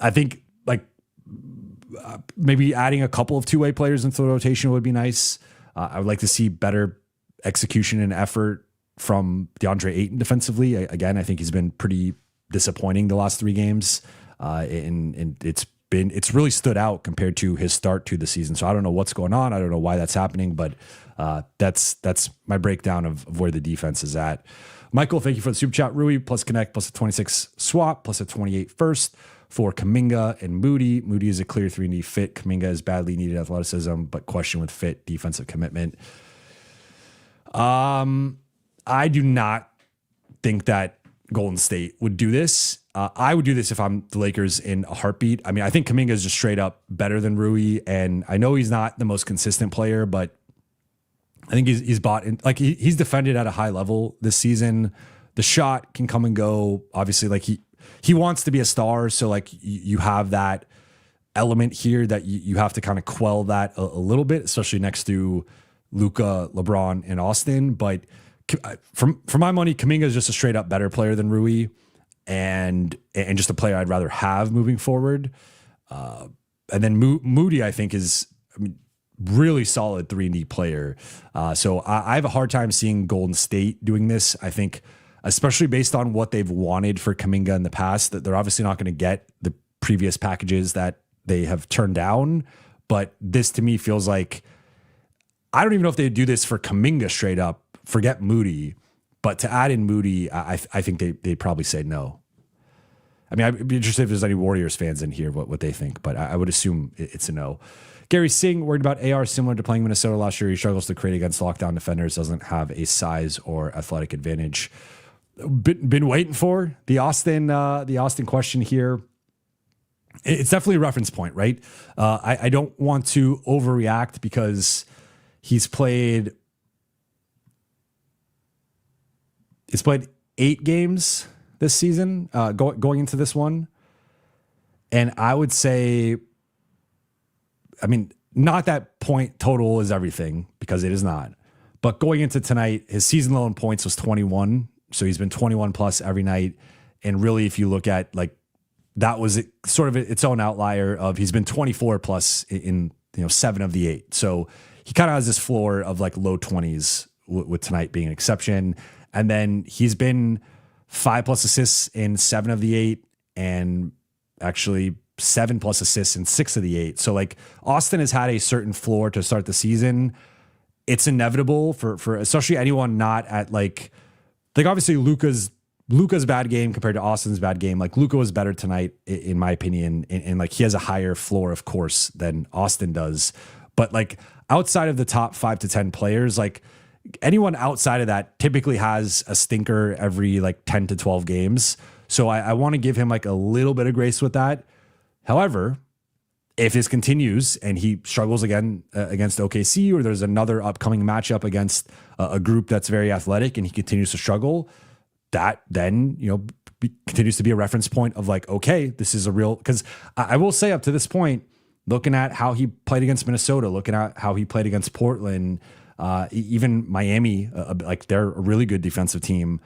I think maybe adding a couple of 2-way players into the rotation would be nice. I would like to see better execution and effort from DeAndre Ayton defensively. Again, I think he's been pretty disappointing the last 3 games. And it's really stood out compared to his start to the season. So I don't know what's going on. I don't know why that's happening, but that's my breakdown of where the defense is at. Michael, thank you for the super chat. Rui plus Connect plus a 26 swap plus a 28 first for Kuminga and Moody. Moody is a clear 3-and-D fit. Kuminga is badly needed athleticism, but question with fit, defensive commitment. I do not think that Golden State would do this. I would do this if I'm the Lakers in a heartbeat. I mean, I think Kuminga is just straight up better than Rui, and I know he's not the most consistent player, but I think he's bought in. Like he's defended at a high level this season. The shot can come and go. Obviously, like he wants to be a star, so like you have that element here that you have to kind of quell that a little bit, especially next to Luka, LeBron, and Austin. But for my money, Kuminga is just a straight up better player than Rui, and just a player I'd rather have moving forward. And then Moody, I think, is really solid 3-and-D player. So I have a hard time seeing Golden State doing this. I think, especially based on what they've wanted for Kuminga in the past, that they're obviously not going to get the previous packages that they have turned down. But this to me feels like, I don't even know if they do this for Kuminga straight up. Forget Moody, but to add in Moody, I think they'd probably say no. I mean, I'd be interested if there's any Warriors fans in here, what they think, but I would assume it's a no. Gary Singh, worried about AR similar to playing Minnesota last year. He struggles to create against lockdown defenders, doesn't have a size or athletic advantage. Been waiting for the Austin question here. It's definitely a reference point, right? I don't want to overreact because he's played 8 games this season, going into this one. And I would say, I mean, not that point total is everything, because it is not. But going into tonight, his season low in points was 21. So he's been 21 plus every night. And really, if you look at like, that was sort of its own outlier of he's been 24 plus in 7 of the 8. So he kind of has this floor of like low 20s with tonight being an exception. And then he's been 5 plus assists in 7 of the 8, and actually 7 plus assists in 6 of the 8. So like Austin has had a certain floor to start the season. It's inevitable for especially anyone not at like obviously Luka's bad game compared to Austin's bad game. Like Luka was better tonight, in my opinion. And like he has a higher floor, of course, than Austin does. But like outside of the top 5 to 10 players, like anyone outside of that typically has a stinker every like 10 to 12 games. So I want to give him like a little bit of grace with that. However, if this continues and he struggles again against OKC, or there's another upcoming matchup against a group that's very athletic and he continues to struggle, that then, continues to be a reference point of like, okay, this is a real, because I will say up to this point, looking at how he played against Minnesota, looking at how he played against Portland, even Miami, like they're a really good defensive team.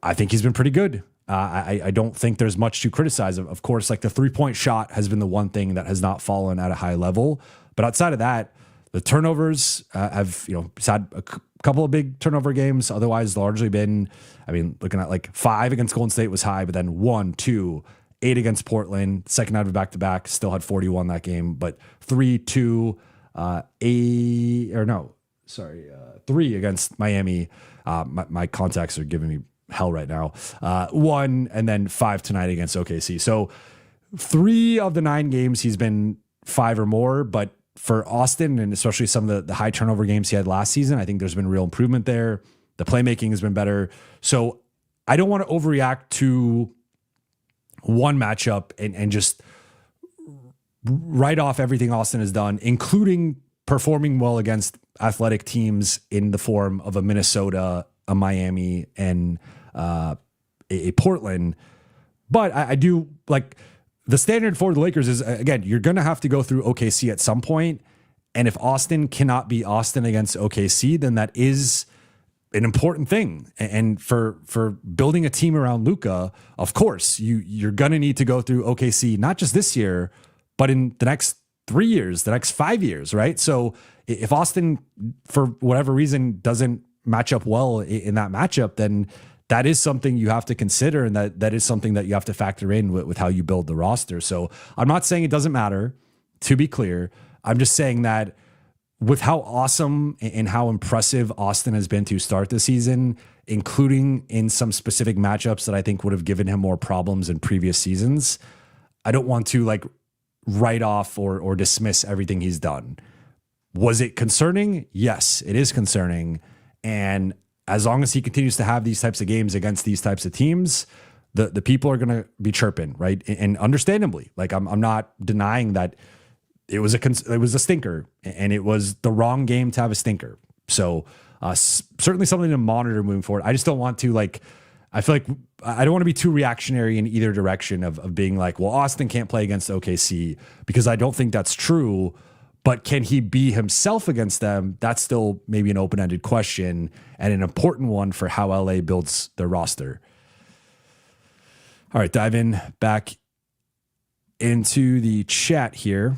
I think he's been pretty good. I don't think there's much to criticize. Of course, like the 3-point shot has been the one thing that has not fallen at a high level. But outside of that, the turnovers have, he's had a couple of big turnover games. Otherwise, largely been, looking at like 5 against Golden State was high, but then 1, 2, 8 against Portland, second out of a back-to-back, still had 41 that game, but 3, 2, 3 against Miami. My contacts are giving me hell right now. 1 and then 5 tonight against OKC. So 3 of the 9 games he's been 5 or more, but for Austin and especially some of the high turnover games he had last season, I think there's been real improvement there. The playmaking has been better. So I don't want to overreact to one matchup and just write off everything Austin has done, including performing well against athletic teams in the form of a Minnesota, a Miami, and a Portland. But I do like the standard for the Lakers is, again, you're going to have to go through OKC at some point. And if Austin cannot be Austin against OKC, then that is an important thing. And for building a team around Luka, of course, you're going to need to go through OKC, not just this year, but in the next 3 years, the next 5 years, right? So if Austin, for whatever reason, doesn't match up well in that matchup, then that is something you have to consider, and that is something that you have to factor in with how you build the roster. So I'm not saying it doesn't matter, to be clear. I'm just saying that with how awesome and how impressive Austin has been to start the season, including in some specific matchups that I think would have given him more problems in previous seasons, I don't want to like write off or dismiss everything he's done. Was it concerning? Yes, it is concerning. And as long as he continues to have these types of games against these types of teams, the people are going to be chirping, right? And understandably, like I'm not denying that it was a stinker, and it was the wrong game to have a stinker. So certainly something to monitor moving forward. I just don't want to I feel like I don't want to be too reactionary in either direction of being like, well, Austin can't play against OKC, because I don't think that's true. But can he be himself against them? That's still maybe an open-ended question, and an important one for how LA builds their roster. All right, dive in back into the chat here.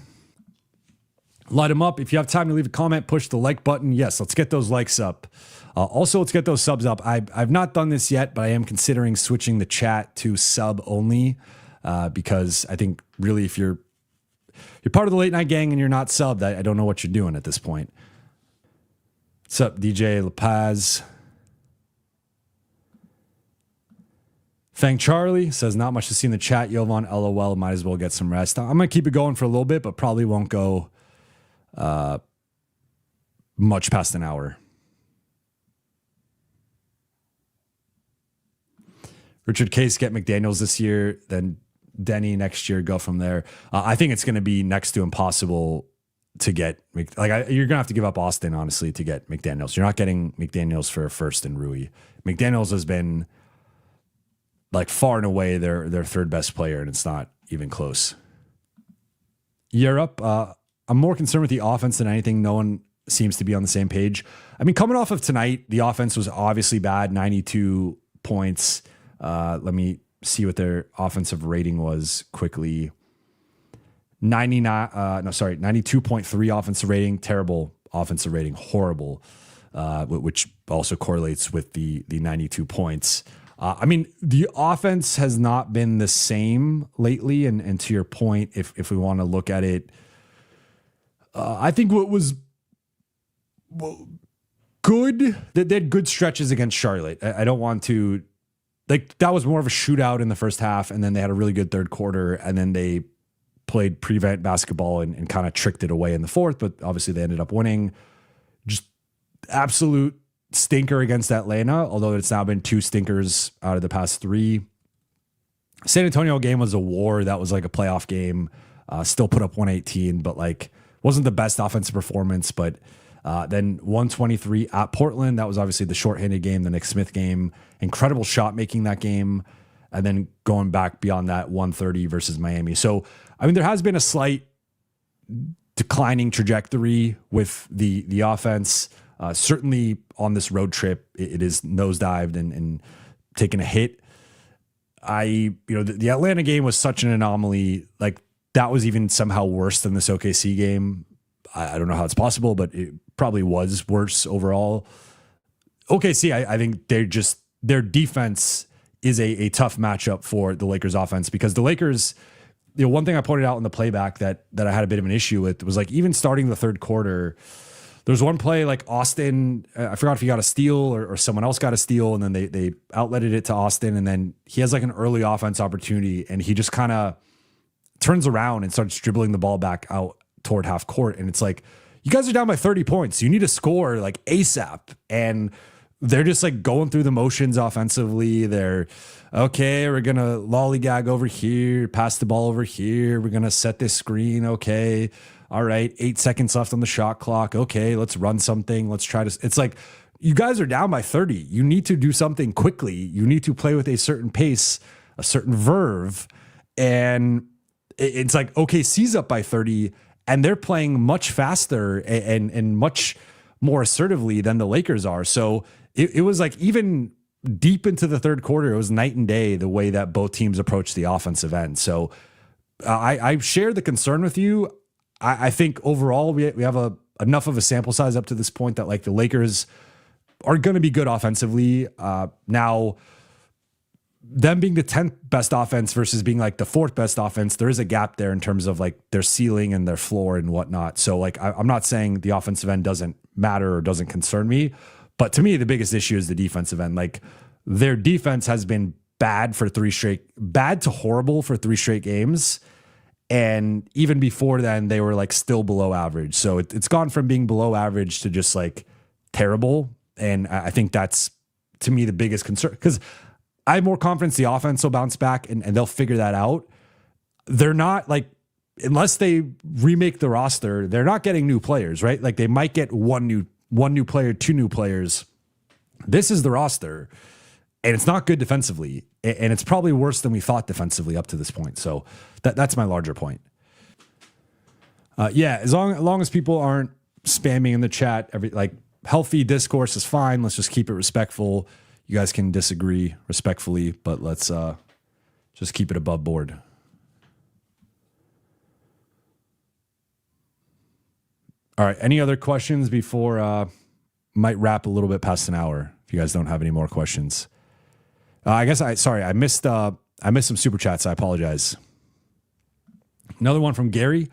Light them up. If you have time to leave a comment, push the like button. Yes, let's get those likes up. Also, let's get those subs up. I've not done this yet, but I am considering switching the chat to sub only, because I think really if you're part of the late night gang and you're not subbed, I don't know what you're doing at this point. What's up, DJ La Paz? Fang Charlie says, not much to see in the chat. Jovan, LOL, might as well get some rest. I'm going to keep it going for a little bit, but probably won't go much past an hour. Richard Case, get McDaniels this year, then Denny next year, go from there. I think it's going to be next to impossible to get, you're going to have to give up Austin, honestly, to get McDaniels. You're not getting McDaniels for a first and Rui. McDaniels has been like far and away their third best player, and it's not even close. Europe, I'm more concerned with the offense than anything. No one seems to be on the same page. Coming off of tonight, the offense was obviously bad, 92 points. Let me see what their offensive rating was quickly. 92.3 offensive rating, terrible offensive rating, horrible, which also correlates with the 92 points. The offense has not been the same lately. And to your point, if we want to look at it, I think what was good, that they had good stretches against Charlotte. I don't want to, that was more of a shootout in the first half, and then they had a really good third quarter, and then they played prevent basketball and kind of tricked it away in the fourth, but obviously they ended up winning. Just absolute stinker against Atlanta, although it's now been 2 stinkers out of the past 3. San Antonio game was a war. That was like a playoff game. Still put up 118, but like wasn't the best offensive performance. But then 123 at Portland. That was obviously the shorthanded game, the Nick Smith game. Incredible shot making that game. And then going back beyond that, 130 versus Miami. So, I mean, there has been a slight declining trajectory with the offense. Certainly on this road trip, it is nosedived and taken a hit. The Atlanta game was such an anomaly. Like that was even somehow worse than this OKC game. I don't know how it's possible, but it probably was worse overall. OKC, I think their defense is a tough matchup for the Lakers offense, because the Lakers, one thing I pointed out in the playback that I had a bit of an issue with was like even starting the third quarter, there's one play like Austin, I forgot if he got a steal or someone else got a steal, and then they outletted it to Austin, and then he has like an early offense opportunity, and he just kind of turns around and starts dribbling the ball back out toward half court. And it's like, you guys are down by 30 points. You need to score like ASAP. And they're just like going through the motions offensively. They're okay. We're going to lollygag over here, pass the ball over here. We're going to set this screen. Okay. All right. 8 seconds left on the shot clock. Okay. Let's run something. Let's try to, it's like, you guys are down by 30. You need to do something quickly. You need to play with a certain pace, a certain verve. And it's like, OKC's up by 30 and they're playing much faster and much more assertively than the Lakers are. So it was like even deep into the third quarter, it was night and day the way that both teams approached the offensive end. So I share the concern with you. I think overall we have enough of a sample size up to this point that like the Lakers are going to be good offensively. Now, them being the 10th best offense versus being like the 4th best offense, there is a gap there in terms of like their ceiling and their floor and whatnot. So like, I'm not saying the offensive end doesn't matter or doesn't concern me, but to me, the biggest issue is the defensive end. Like their defense has been bad to horrible for 3 straight games. And even before then, they were like still below average. So it's gone from being below average to just like terrible. And I think that's, to me, the biggest concern, because I have more confidence the offense will bounce back and they'll figure that out. They're not like, unless they remake the roster, they're not getting new players, right? Like they might get one new player, 2 new players. This is the roster, and it's not good defensively, and it's probably worse than we thought defensively up to this point. So that's my larger point. As long as people aren't spamming in the chat, healthy discourse is fine. Let's just keep it respectful. You guys can disagree respectfully, but let's just keep it above board. All right. Any other questions before might wrap a little bit past an hour? If you guys don't have any more questions, I missed some super chats. I apologize. Another one from Gary.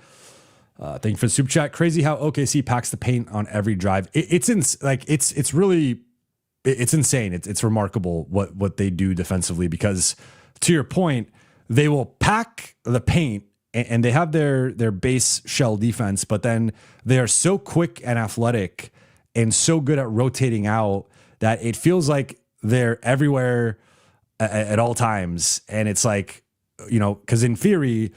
Thank you for the super chat. Crazy how OKC packs the paint on every drive. It's insane. It's remarkable what they do defensively, because to your point, they will pack the paint and they have their base shell defense, but then they are so quick and athletic and so good at rotating out that it feels like they're everywhere at all times. And it's like, because in theory,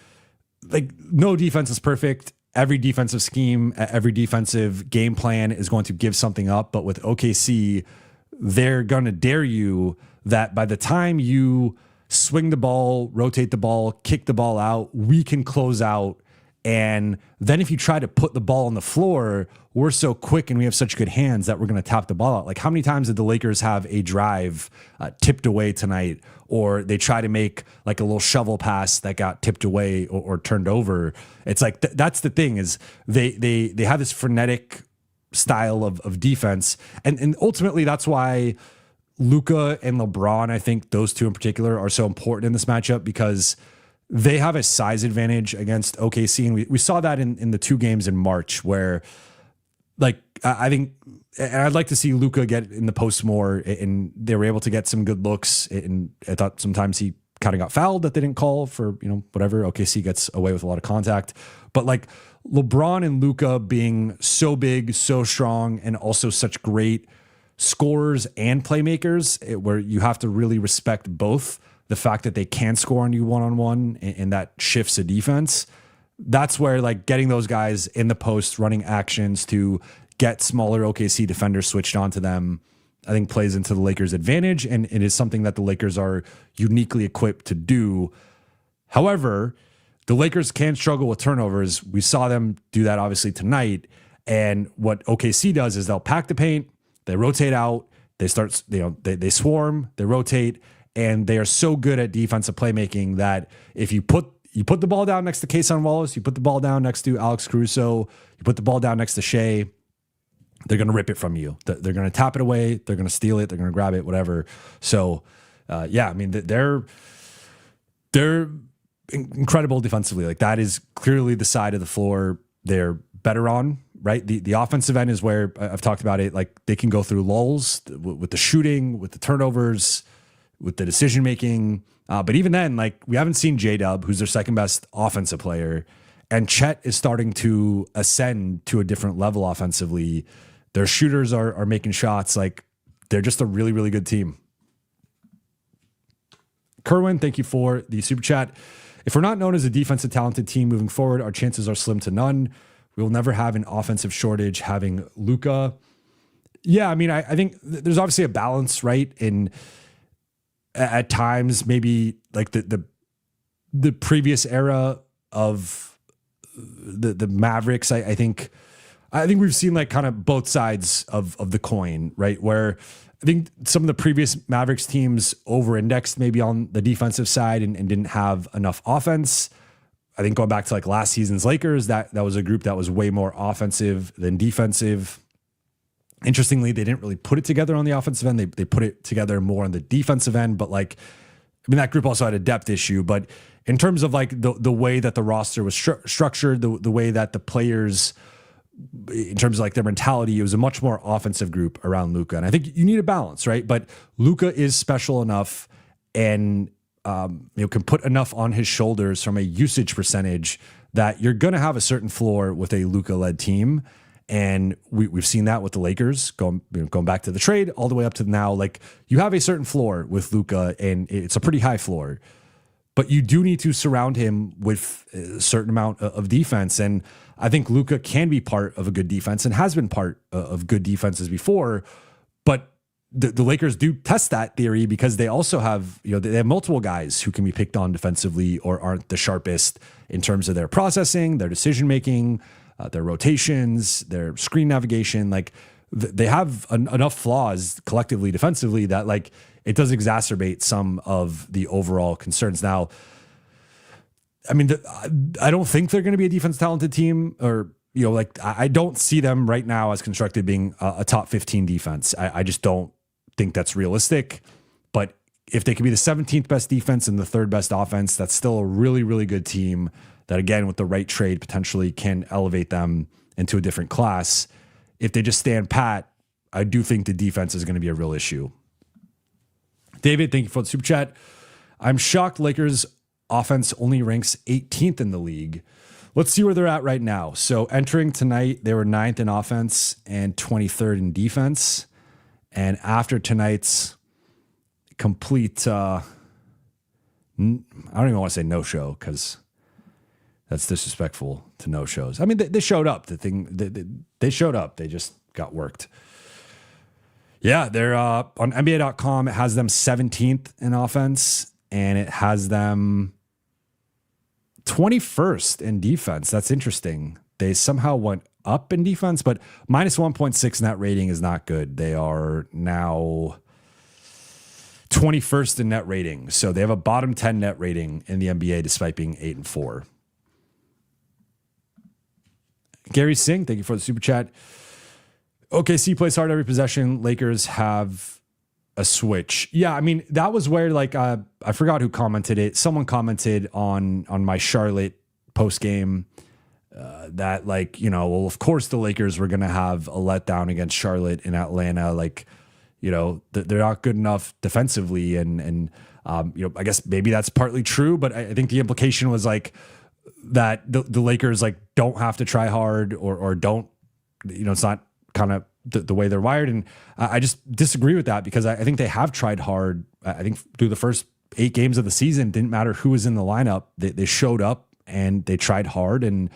like no defense is perfect. Every defensive scheme, every defensive game plan is going to give something up. But with OKC, they're going to dare you that by the time you swing the ball, rotate the ball, kick the ball out, we can close out. And then if you try to put the ball on the floor, we're so quick and we have such good hands that we're going to tap the ball out. Like how many times did the Lakers have a drive tipped away tonight, or they try to make like a little shovel pass that got tipped away or turned over? It's like, that's the thing, is they have this frenetic style of defense. And ultimately that's why Luka and LeBron, I think those two in particular, are so important in this matchup, because they have a size advantage against OKC. And we saw that in the 2 games in March where, like, I think, and I'd like to see Luka get in the post more, and they were able to get some good looks. And I thought sometimes he kind of got fouled that they didn't call for, whatever. OKC gets away with a lot of contact. But like LeBron and Luka being so big, so strong, and also such great scorers and playmakers, where you have to really respect both the fact that they can score on you one-on-one, and that shifts a defense. that's where like getting those guys in the post, running actions to get smaller OKC defenders switched onto them, I think plays into the Lakers' advantage, and it is something that the Lakers are uniquely equipped to do. However, the Lakers can struggle with turnovers. We saw them do that obviously tonight. And what OKC does is they'll pack the paint, they rotate out, they start, they swarm, they rotate, and they are so good at defensive playmaking that if you put the ball down next to Kayson Wallace, you put the ball down next to Alex Caruso, you put the ball down next to Shea, they're going to rip it from you. They're going to tap it away. They're going to steal it. They're going to grab it, whatever. So, I mean, they're incredible defensively. Like that is clearly the side of the floor they're better on, right? The offensive end is where I've talked about it. Like they can go through lulls with the shooting, with the turnovers, with the decision making. But even then, like we haven't seen J-Dub, who's their second best offensive player, and Chet is starting to ascend to a different level offensively. Their shooters are making shots. Like they're just a really, really good team. Kerwin, thank you for the super chat. If we're not known as a defensive talented team moving forward, our chances are slim to none. We will never have an offensive shortage having Luka. Yeah, I mean, I think there's obviously a balance, right? In at times, maybe like the previous era of the Mavericks, I think we've seen like kind of both sides of the coin, right? Where I think some of the previous Mavericks teams over-indexed maybe on the defensive side and didn't have enough offense. I think going back to like last season's Lakers, that was a group that was way more offensive than defensive. Interestingly, they didn't really put it together on the offensive end. They put it together more on the defensive end, but like, I mean, that group also had a depth issue, but in terms of like the way that the roster was structured, the way that the players, in terms of like their mentality, it was a much more offensive group around Luka. And I think you need a balance, right? But Luka is special enough and can put enough on his shoulders from a usage percentage that you're going to have a certain floor with a Luka-led team. And we've seen that with the Lakers going back to the trade all the way up to now. Like you have a certain floor with Luka, and it's a pretty high floor. But you do need to surround him with a certain amount of defense. And I think Luka can be part of a good defense and has been part of good defenses before. But the Lakers do test that theory because they also have, they have multiple guys who can be picked on defensively or aren't the sharpest in terms of their processing, their decision-making, their rotations, their screen navigation. Like they have enough flaws collectively defensively that like it does exacerbate some of the overall concerns. Now, I mean, I don't think they're going to be a defense talented team, or, I don't see them right now as constructed being a top 15 defense. I just don't think that's realistic. But if they could be the 17th best defense and the third best offense, that's still a really, really good team that, again, with the right trade, potentially can elevate them into a different class. If they just stand pat, I do think the defense is going to be a real issue. David, thank you for the super chat. I'm shocked Lakers offense only ranks 18th in the league. Let's see where they're at right now. So entering tonight, they were 9th in offense and 23rd in defense. And after tonight's complete, I don't even want to say no show because that's disrespectful to no shows. I mean, they showed up. They showed up. They just got worked. Yeah, they're on NBA.com. It has them 17th in offense, and it has them 21st in defense. That's interesting. They somehow went up in defense, but minus 1.6 net rating is not good. They are now 21st in net rating. So they have a bottom 10 net rating in the NBA despite being 8-4. Gary Singh, thank you for the super chat. OKC plays hard every possession. Lakers have a switch. Yeah, I mean, that was where like I forgot who commented it. Someone commented on my Charlotte post game that like, well, of course the Lakers were going to have a letdown against Charlotte in Atlanta. Like, they're not good enough defensively, and I guess maybe that's partly true, but I think the implication was like that the Lakers like don't have to try hard or don't, it's not kind of the way they're wired. And I just disagree with that because I think they have tried hard. I think through the first 8 games of the season, didn't matter who was in the lineup. They showed up and they tried hard and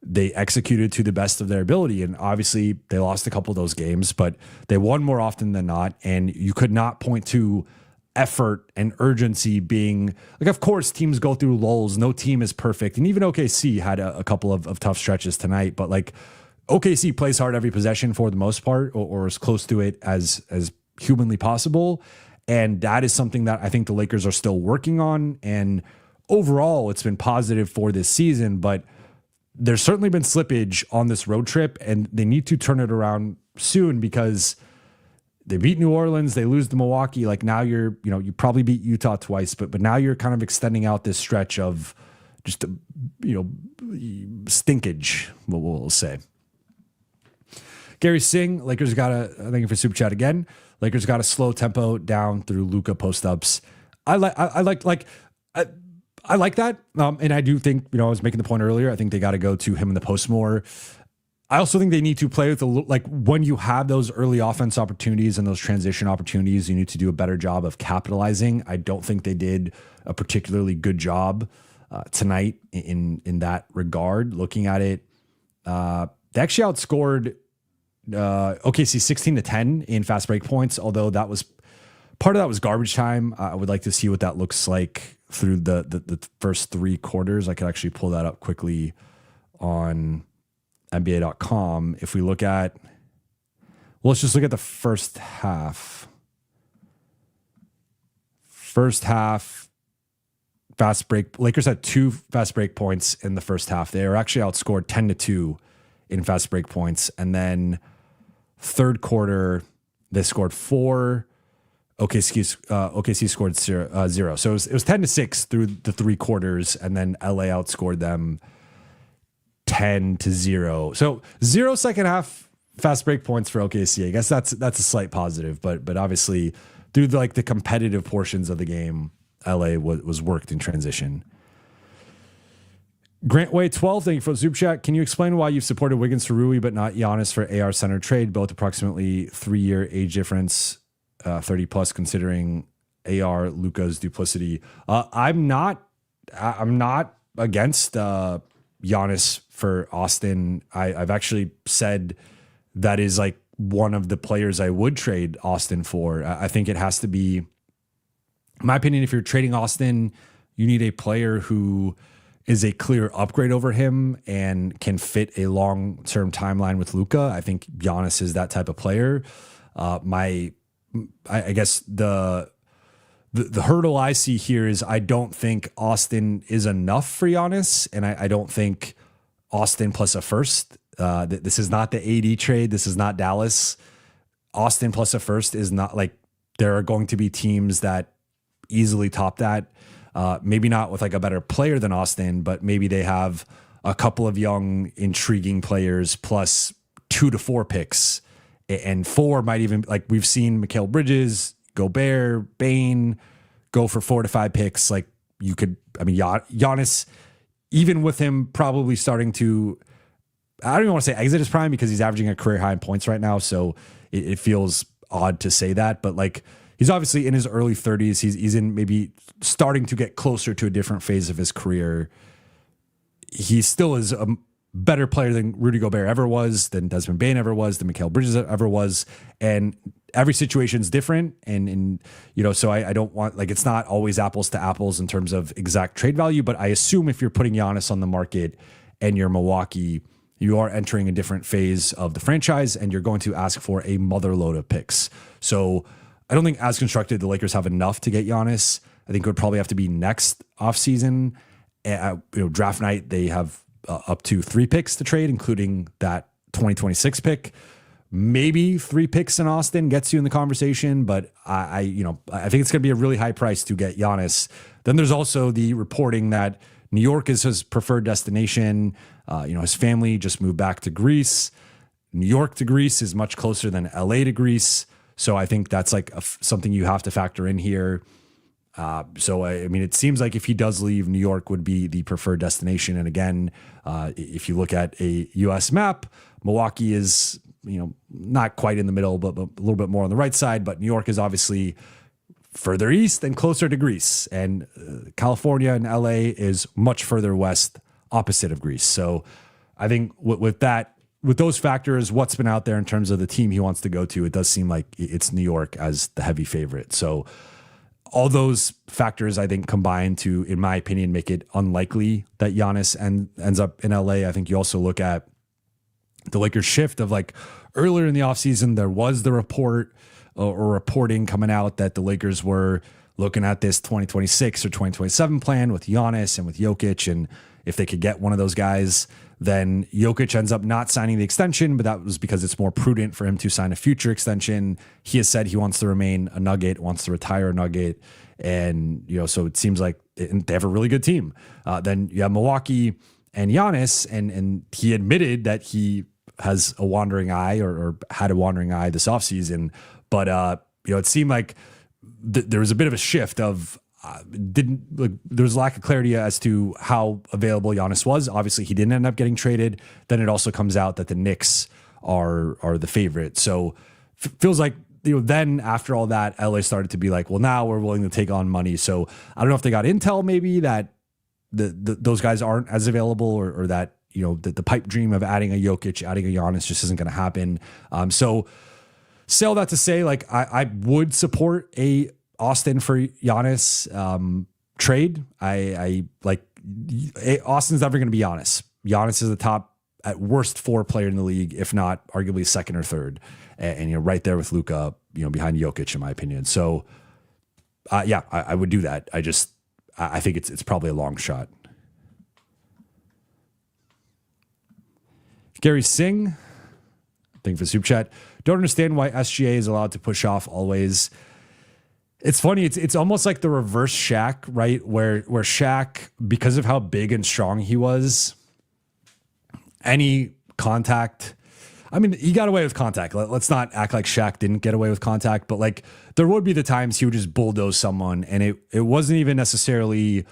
they executed to the best of their ability. And obviously they lost a couple of those games, but they won more often than not. And you could not point to effort and urgency being like, of course, teams go through lulls. No team is perfect. And even OKC had a couple of tough stretches tonight, but like OKC plays hard every possession for the most part, or as close to it as humanly possible. And that is something that I think the Lakers are still working on. And overall, it's been positive for this season, but there's certainly been slippage on this road trip, and they need to turn it around soon because they beat New Orleans, they lose to Milwaukee. Like now you probably beat Utah twice, but now you're kind of extending out this stretch of just, stinkage, what we'll say. Gary Singh, Lakers got thank you for super chat again. Lakers got a slow tempo down through Luka post-ups. I like that. And I do think, I was making the point earlier, I think they got to go to him in the post more. I also think they need to play with when you have those early offense opportunities and those transition opportunities, you need to do a better job of capitalizing. I don't think they did a particularly good job tonight in that regard. Looking at it, they actually outscored OKC 16-10 in fast break points, although that was part of that was garbage time. I would like to see what that looks like through the first three quarters. I could actually pull that up quickly on NBA.com. If we look at, let's just look at the first half. First half, fast break. Lakers had 2 fast break points in the first half. They were actually outscored 10-2 in fast break points. And then third quarter, they scored 4. OKC scored 0. So it was 10-6 through the 3 quarters, and then LA outscored them 10-0. So 0 second half fast break points for OKC. I guess that's a slight positive, but obviously through the competitive portions of the game, LA was worked in transition. Grantway 12, thank you for the super chat. Can you explain why you've supported Wiggins for Rui but not Giannis for AR center trade? Both approximately 3-year age difference, 30 plus considering AR Luka's duplicity. I'm not against Giannis for Austin. I've actually said that is like one of the players I would trade Austin for. I think it has to be, in my opinion, if you're trading Austin, you need a player who is a clear upgrade over him and can fit a long-term timeline with Luka. I think Giannis is that type of player. I guess the hurdle I see here is I don't think Austin is enough for Giannis, and I don't think Austin plus a first. This is not the AD trade. This is not Dallas. Austin plus a first is not like there are going to be teams that easily top that. Maybe not with like a better player than Austin, but maybe they have a couple of young, intriguing players plus 2 to 4 picks, and 4 might even, like we've seen Mikal Bridges, Gobert, Bane go for 4 to 5 picks. Like you could, Giannis, even with him probably starting to, I don't even want to say exit his prime because he's averaging a career high in points right now. So it feels odd to say that, but like he's obviously in his early 30s. He's in maybe starting to get closer to a different phase of his career. He still is a better player than Rudy Gobert ever was, than Desmond Bane ever was, than Mikal Bridges ever was. And every situation is different. And so I don't want, like, it's not always apples to apples in terms of exact trade value, but I assume if you're putting Giannis on the market and you're Milwaukee, you are entering a different phase of the franchise and you're going to ask for a mother load of picks. So I don't think as constructed, the Lakers have enough to get Giannis. I think it would probably have to be next offseason. Draft night, they have up to 3 picks to trade, including that 2026 pick. Maybe 3 picks in Austin gets you in the conversation, but I think it's going to be a really high price to get Giannis. Then there's also the reporting that New York is his preferred destination. His family just moved back to Greece. New York to Greece is much closer than LA to Greece. So I think that's like something you have to factor in here. It seems like if he does leave, New York would be the preferred destination. And again, if you look at a U.S. map, Milwaukee is, not quite in the middle, but a little bit more on the right side. But New York is obviously further east and closer to Greece. And California and L.A. is much further west opposite of Greece. So I think with those factors, what's been out there in terms of the team he wants to go to, it does seem like it's New York as the heavy favorite. So all those factors, I think, combine to, in my opinion, make it unlikely that Giannis ends up in LA. I think you also look at the Lakers shift of like earlier in the offseason, there was the report or reporting coming out that the Lakers were looking at this 2026 or 2027 plan with Giannis and with Jokic. And if they could get one of those guys, then Jokic ends up not signing the extension, but that was because it's more prudent for him to sign a future extension. He has said he wants to remain a Nugget, wants to retire a Nugget. And, so it seems like they have a really good team. Then you have Milwaukee and Giannis, and he admitted that he has a wandering eye or had a wandering eye this offseason. But, it seemed like there was a bit of a shift of, there was a lack of clarity as to how available Giannis was. Obviously, he didn't end up getting traded. Then it also comes out that the Knicks are the favorite. So feels like, then after all that, LA started to be like, well, now we're willing to take on money. So I don't know if they got intel maybe that those guys aren't as available or that, the pipe dream of adding a Jokic, adding a Giannis just isn't going to happen. So say all that to say, like, I would support a Austin for Giannis trade. I like Austin's never going to be Giannis. Giannis is the top at worst 4 player in the league, if not arguably second or third, and right there with Luka, behind Jokic in my opinion. So I would do that. I think it's probably a long shot. Gary Singh, thank you for the super chat. Don't understand why SGA is allowed to push off always. It's funny. It's almost like the reverse Shaq, right? Where Shaq, because of how big and strong he was, any contact. I mean, he got away with contact. Let's not act like Shaq didn't get away with contact, but like there would be the times he would just bulldoze someone, and it wasn't even necessarily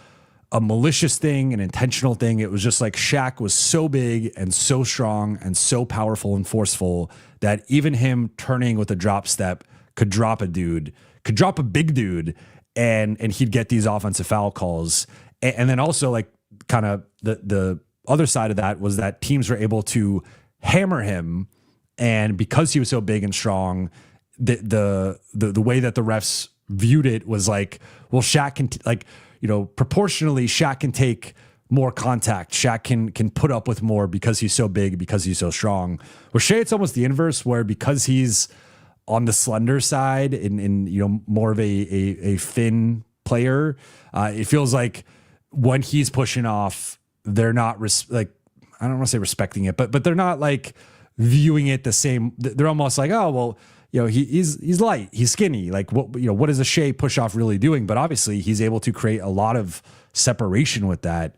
a malicious thing, an intentional thing. It was just like Shaq was so big and so strong and so powerful and forceful that even him turning with a drop step could drop a big dude, and he'd get these offensive foul calls. And then also like kind of the other side of that was that teams were able to hammer him. And because he was so big and strong, the way that the refs viewed it was like, well, Shaq can proportionally Shaq can take more contact. Shaq can put up with more because he's so big, because he's so strong. With Shea, it's almost the inverse, where because he's on the slender side in more of a thin player, it feels like when he's pushing off, they're not I don't want to say respecting it, but they're not like viewing it the same. They're almost like, oh well, he's light, he's skinny. Like what is a Shea push off really doing? But obviously he's able to create a lot of separation with that.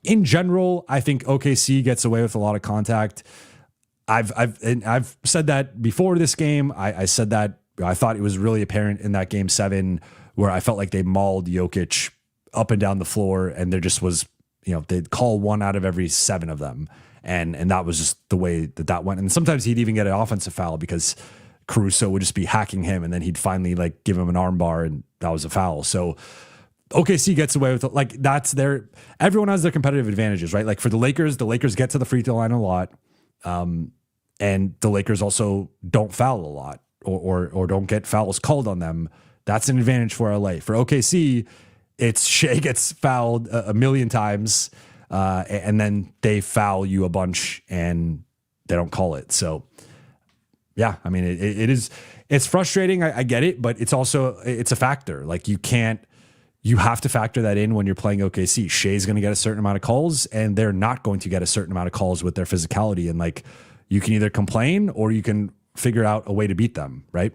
In general, I think OKC gets away with a lot of contact. I've said that before this game. I said that I thought it was really apparent in that game 7 where I felt like they mauled Jokic up and down the floor, and there just was, they'd call 1 out of every 7 of them. And that was just the way that went. And sometimes he'd even get an offensive foul because Caruso would just be hacking him, and then he'd finally like give him an arm bar, and that was a foul. So OKC gets away with it. Like everyone has their competitive advantages, right? Like for the Lakers get to the free throw line a lot. And the Lakers also don't foul a lot or don't get fouls called on them. That's an advantage for LA. For OKC, it's Shea gets fouled a million times, and then they foul you a bunch and they don't call it. So yeah, I mean, it's frustrating. I get it, but it's a factor. Like you have to factor that in when you're playing OKC. Shea's going to get a certain amount of calls, and they're not going to get a certain amount of calls with their physicality. And like, you can either complain or you can figure out a way to beat them, right?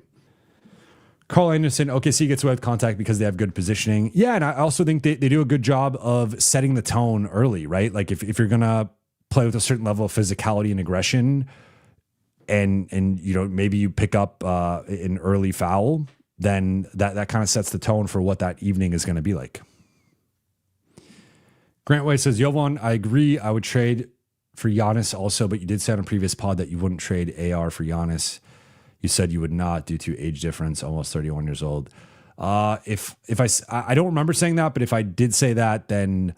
Carl Anderson, OKC gets away with contact because they have good positioning. Yeah, and I also think they do a good job of setting the tone early, right? Like if you're going to play with a certain level of physicality and aggression, and maybe you pick up an early foul, then that kind of sets the tone for what that evening is going to be like. Grant White says, Jovan, I agree. I would trade for Giannis also, but you did say on a previous pod that you wouldn't trade AR for Giannis. You said you would not due to age difference, almost 31 years old. If I don't remember saying that, but if I did say that, then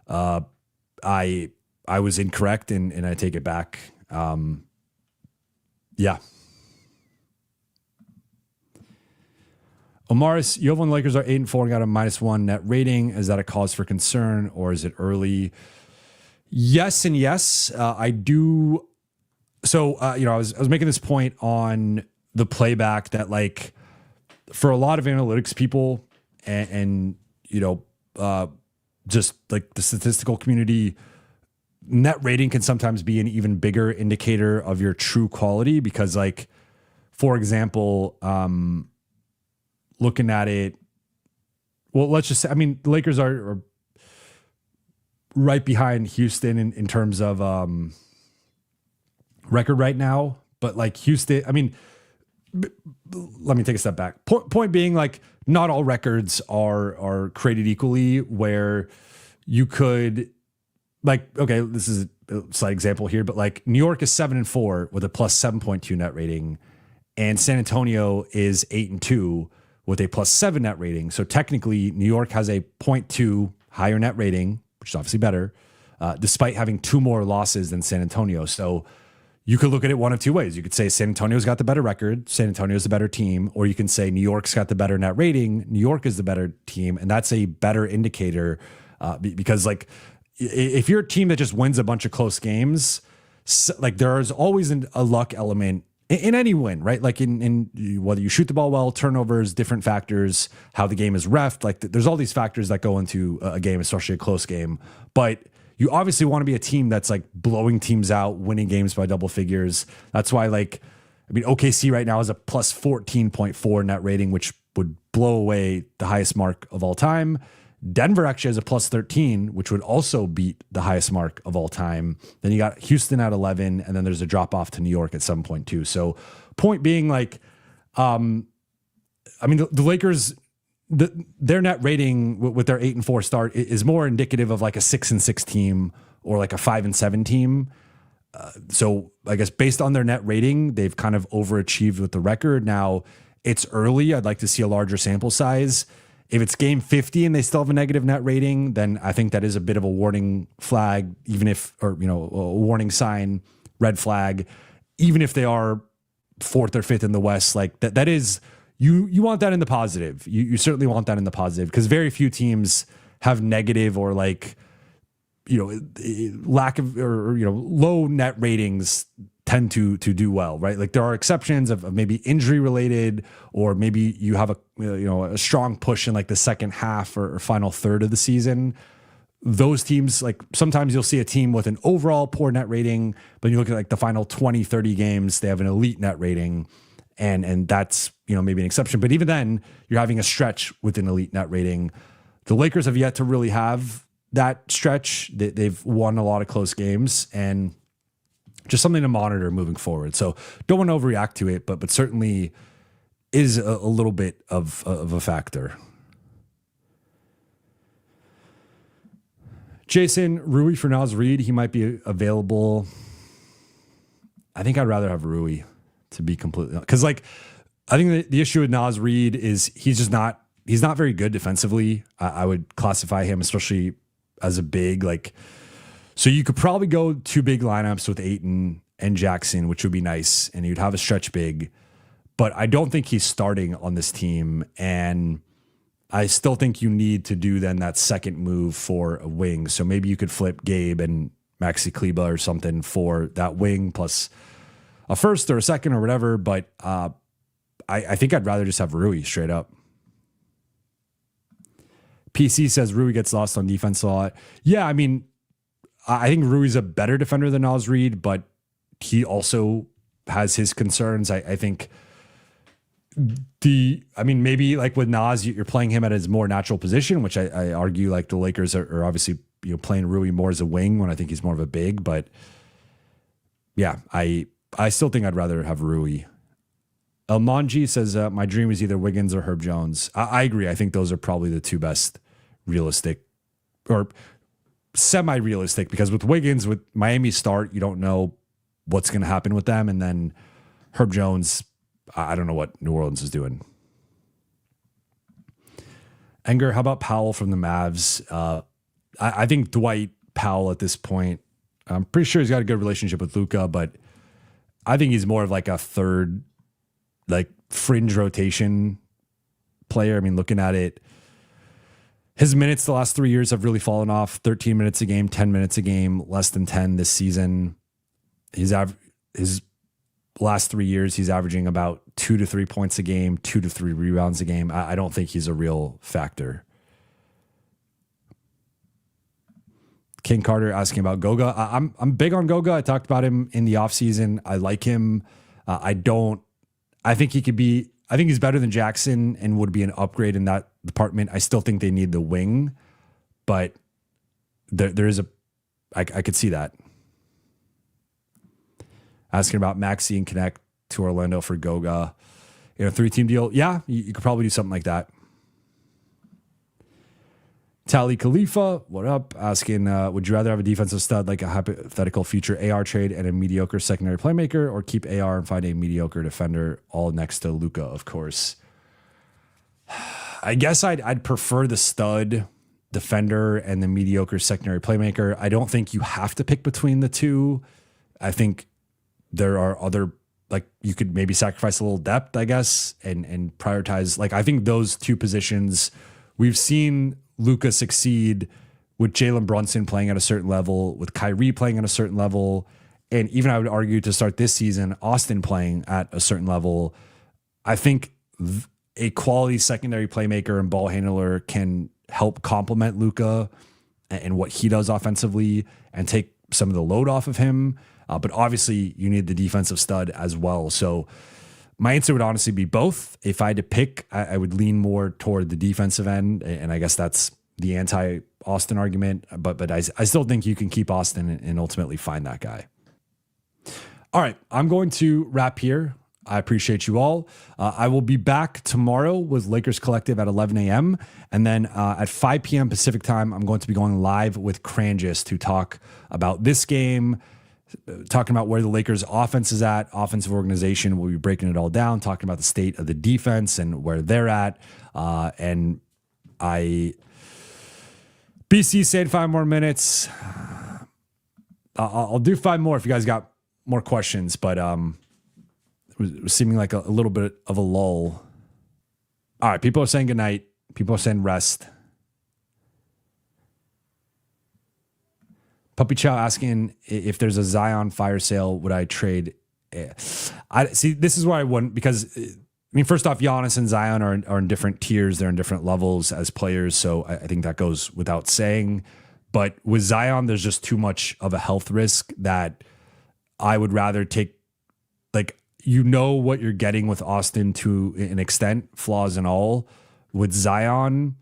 I I was incorrect and I take it back. Yeah. Omaris, Jovan Lakers are 8-4 and got a -1 net rating. Is that a cause for concern or is it early? Yes and yes. I do. So, I was making this point on the playback that like for a lot of analytics people and just like the statistical community, net rating can sometimes be an even bigger indicator of your true quality because like, for example, looking at it, well, let's just say, I mean, the Lakers are right behind Houston in terms of record right now. But like Houston, I mean, let me take a step back. Point being, like, not all records are created equally where you could, like, okay, this is a slight example here, but like New York is 7-4 with a plus 7.2 net rating, and San Antonio is 8-2 with a plus 7 net rating. So technically, New York has a 0.2 higher net rating, which is obviously better, despite having 2 more losses than San Antonio. So you could look at it one of two ways. You could say San Antonio's got the better record, San Antonio's the better team, or you can say New York's got the better net rating, New York is the better team, and that's a better indicator because, like, if you're a team that just wins a bunch of close games, like there's always a luck element in any win, right? Like in whether you shoot the ball well, turnovers, different factors, how the game is reffed. Like there's all these factors that go into a game, especially a close game. But you obviously want to be a team that's like blowing teams out, winning games by double figures. That's why, like, I mean, OKC right now is a plus 14.4 net rating, which would blow away the highest mark of all time. Denver actually has a plus 13, which would also beat the highest mark of all time. Then you got Houston at 11, and then there's a drop off to New York at 7.2. So point being, like, I mean, the Lakers, their net rating with their 8-4 start is more indicative of like a 6-6 team or like a 5-7 team. So I guess based on their net rating, they've kind of overachieved with the record. Now it's early. I'd like to see a larger sample size. If it's game 50 and they still have a negative net rating, then I think that is a bit of a warning flag, even if, or, a warning sign, red flag, even if they are 4th or 5th in the West. Like that is, you want that in the positive. You certainly want that in the positive because very few teams have negative or like, lack of, or low net ratings tend to do well, right? Like there are exceptions of maybe injury related, or maybe you have a strong push in like the second half or final third of the season. Those teams, like sometimes you'll see a team with an overall poor net rating, but you look at like the final 20, 30 games, they have an elite net rating. And that's, maybe an exception. But even then, you're having a stretch with an elite net rating. The Lakers have yet to really have that stretch. They've won a lot of close games and just something to monitor moving forward. So don't want to overreact to it, but certainly is a little bit of a factor. Jason, Rui for Naz Reid, he might be available. I think I'd rather have Rui, to be completely honest. Because, like, I think the issue with Naz Reid is he's not very good defensively. I would classify him, especially as a big, like, so you could probably go 2 big lineups with Ayton and Jackson, which would be nice, and you'd have a stretch big. But I don't think he's starting on this team, and I still think you need to do then that second move for a wing. So maybe you could flip Gabe and Maxi Kleba or something for that wing plus a first or a second or whatever. But I think I'd rather just have Rui straight up. PC says Rui gets lost on defense a lot. Yeah, I mean, I think Rui's a better defender than Naz Reid, but he also has his concerns. I think maybe like with Naz, you're playing him at his more natural position, which I argue like the Lakers are obviously playing Rui more as a wing when I think he's more of a big. But yeah, I still think I'd rather have Rui. El Manji says my dream is either Wiggins or Herb Jones. I agree. I think those are probably the 2 best realistic or semi-realistic, because with Wiggins, with Miami's start, you don't know what's going to happen with them. And then Herb Jones, I don't know what New Orleans is doing. Enger, how about Powell from the Mavs? I think Dwight Powell at this point I'm pretty sure he's got a good relationship with Luka, but I think he's more of like a third, like fringe rotation player. I mean, looking at it, his minutes the last 3 years have really fallen off. 13 minutes a game, 10 minutes a game, less than 10 this season. His last 3 years, he's averaging about 2 to 3 points a game, 2 to 3 rebounds a game. I don't think he's a real factor. King Carter asking about Goga. I'm big on Goga. I talked about him in the offseason. I like him. I think he's better than Jackson and would be an upgrade in that department. I still think they need the wing, but there is I could see that. Asking about Maxey and connect to Orlando for Goga in a 3-team deal. Yeah, you could probably do something like that. Tali Khalifa, what up? Asking, would you rather have a defensive stud like a hypothetical future AR trade and a mediocre secondary playmaker, or keep AR and find a mediocre defender, all next to Luka, of course? I guess I'd prefer the stud defender and the mediocre secondary playmaker. I don't think you have to pick between the two. I think there are other, like, you could maybe sacrifice a little depth, I guess, and prioritize. Like, I think those two positions, we've seen Luka succeed with Jalen Brunson playing at a certain level, with Kyrie playing at a certain level, and even I would argue to start this season, Austin playing at a certain level. I think a quality secondary playmaker and ball handler can help complement Luka and what he does offensively and take some of the load off of him. But obviously you need the defensive stud as well. So my answer would honestly be both. If I had to pick, I would lean more toward the defensive end. And I guess that's the anti-Austin argument. But I still think you can keep Austin and ultimately find that guy. All right, I'm going to wrap here. I appreciate you all. I will be back tomorrow with Lakers Collective at 11 a.m. And then at 5 p.m. Pacific time, I'm going to be going live with Cranjis to talk about this game, talking about where the Lakers offense is at, offensive organization. We'll be breaking it all down, talking about the state of the defense and where they're at. And BC said 5 more minutes. I'll do 5 more if you guys got more questions, but it was seeming like a little bit of a lull. All right, people are saying goodnight. People are saying rest. Puppy Chow asking if there's a Zion fire sale, would I trade? I see. This is where I wouldn't, because I mean, first off, Giannis and Zion are in different tiers. They're in different levels as players. So I think that goes without saying. But with Zion, there's just too much of a health risk that I would rather take. Like, you know what you're getting with Austin to an extent, flaws and all. With Zion,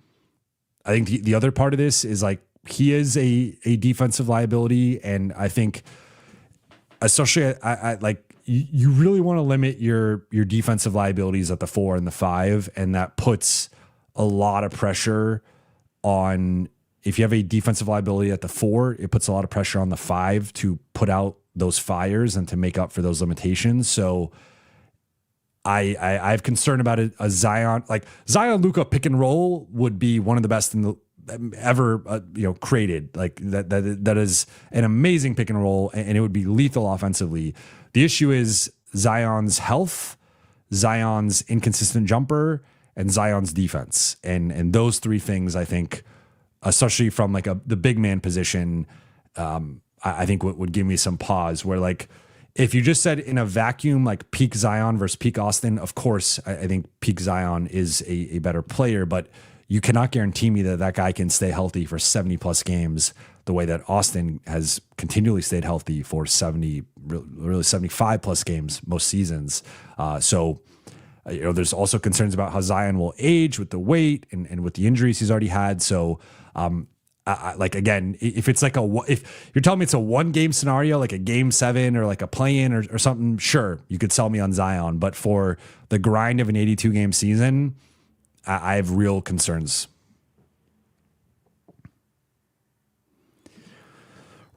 I think the other part of this is like, he is a defensive liability. And I think, especially, I like, you really want to limit your defensive liabilities at the 4 and the 5. And that puts a lot of pressure on, if you have a defensive liability at the 4, it puts a lot of pressure on the 5 to put out those fires and to make up for those limitations. So I have concern about it. A Zion Luka pick and roll would be one of the best in the ever created. Like that is an amazing pick and roll, and it would be lethal offensively. The issue is Zion's health, Zion's inconsistent jumper, and Zion's defense. And those 3 things, I think, especially from like the big man position, I think would give me some pause. Where, like, if you just said in a vacuum, like peak Zion versus peak Austin, of course, I think peak Zion is a better player, but you cannot guarantee me that guy can stay healthy for 70 plus games the way that Austin has continually stayed healthy for 70, really 75 plus games most seasons. So there's also concerns about how Zion will age with the weight and with the injuries he's already had. So, like, again, if it's like if you're telling me it's a 1-game scenario, like a game 7 or like a play-in or something, sure, you could sell me on Zion. But for the grind of an 82-game season, I have real concerns.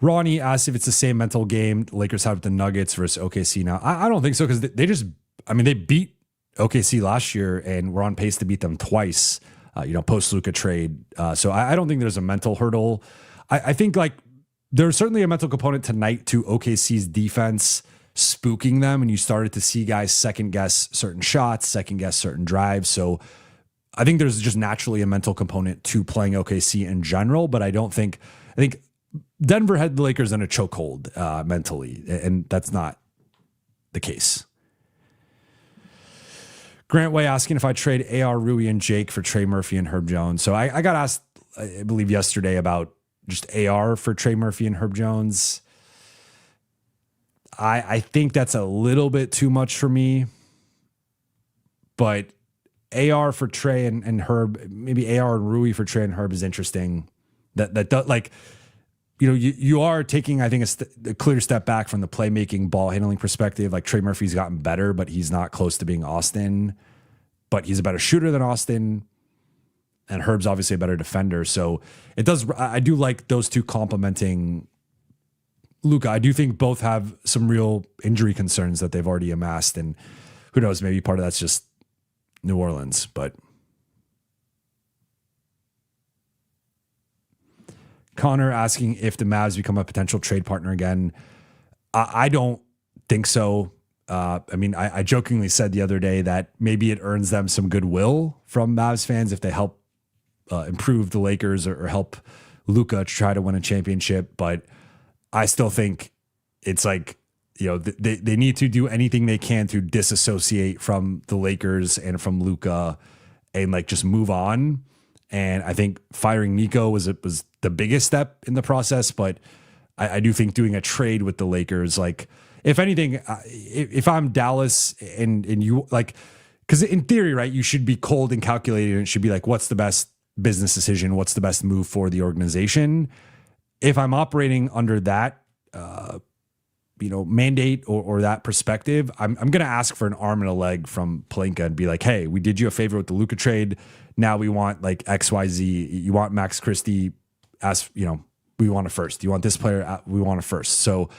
Ronnie asked if it's the same mental game the Lakers have with the Nuggets versus OKC now. I don't think so, because they beat OKC last year and we're on pace to beat them twice. Post Luka trade. So I don't think there's a mental hurdle. I think, like, there's certainly a mental component tonight to OKC's defense spooking them, and you started to see guys second guess certain shots, second guess certain drives. So I think there's just naturally a mental component to playing OKC in general, but I think Denver had the Lakers in a chokehold mentally, and that's not the case. Grant Way asking if I trade AR, Rui, and Jake for Trey Murphy and Herb Jones. So I got asked, I believe yesterday, about just AR for Trey Murphy and Herb Jones. I think that's a little bit too much for me, but AR for Trey and Herb, maybe AR and Rui for Trey and Herb is interesting. That does, like, you know, you are taking, I think, a clear step back from the playmaking, ball handling perspective. Like, Trey Murphy's gotten better, but he's not close to being Austin. But he's a better shooter than Austin, and Herb's obviously a better defender. So it does. I do like those two complementing Luka. I do think both have some real injury concerns that they've already amassed, and who knows, maybe part of that's just New Orleans. But Connor asking if the Mavs become a potential trade partner again. I don't think so. I mean, I jokingly said the other day that maybe it earns them some goodwill from Mavs fans if they help improve the Lakers or help Luka try to win a championship. But I still think it's like, you know, they need to do anything they can to disassociate from the Lakers and from Luka and like just move on. And I think firing Nico was the biggest step in the process. But I do think doing a trade with the Lakers, like, if anything, if I'm Dallas and you, like, because in theory, right, you should be cold and calculated, and it should be like, what's the best business decision? What's the best move for the organization? If I'm operating under that, mandate or that perspective, I'm going to ask for an arm and a leg from Pelinka and be like, hey, we did you a favor with the Luka trade. Now we want like XYZ. You want Max Christie, we want a first. You want this player, we want a first. So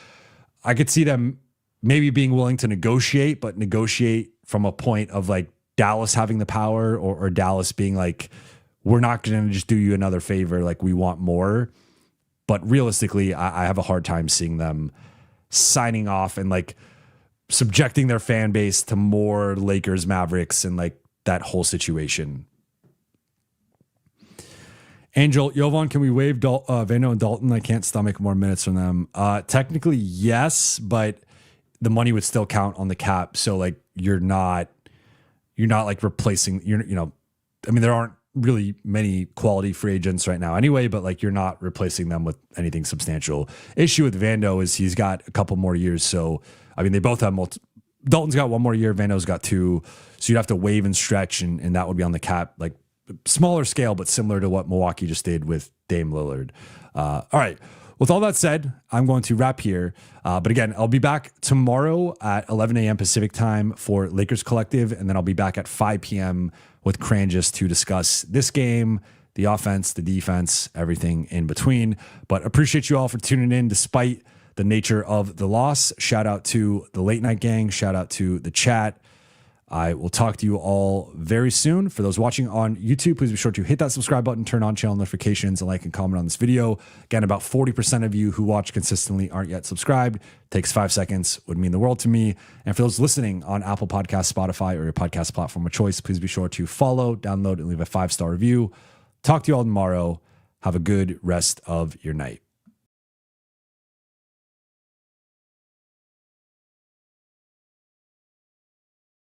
I could see them maybe being willing to negotiate, but negotiate from a point of like Dallas having the power or Dallas being like, we're not going to just do you another favor. Like, we want more. But realistically, I have a hard time seeing them signing off and like subjecting their fan base to more Lakers, Mavericks, and like that whole situation. Angel, Jovan, can we waive Vando and Dalton? I can't stomach more minutes from them. Technically, yes, but the money would still count on the cap. So like, you're not like replacing, there aren't really many quality free agents right now anyway, but like, you're not replacing them with anything substantial. Issue with Vando is he's got a couple more years. So, I mean, they both have Dalton's got one more year. Vando's got two. So you'd have to waive and stretch, and that would be on the cap, like smaller scale, but similar to what Milwaukee just did with Dame Lillard. All right. With all that said, I'm going to wrap here. But again, I'll be back tomorrow at 11 a.m. Pacific time for Lakers Collective. And then I'll be back at 5 p.m. with Cranjus to discuss this game, the offense, the defense, everything in between. But appreciate you all for tuning in despite the nature of the loss. Shout out to the Late Night Gang. Shout out to the chat. I will talk to you all very soon. For those watching on YouTube, please be sure to hit that subscribe button, turn on channel notifications, and like and comment on this video. Again, about 40% of you who watch consistently aren't yet subscribed. Takes 5 seconds, would mean the world to me. And for those listening on Apple Podcasts, Spotify, or your podcast platform of choice, please be sure to follow, download, and leave a 5-star review. Talk to you all tomorrow. Have a good rest of your night.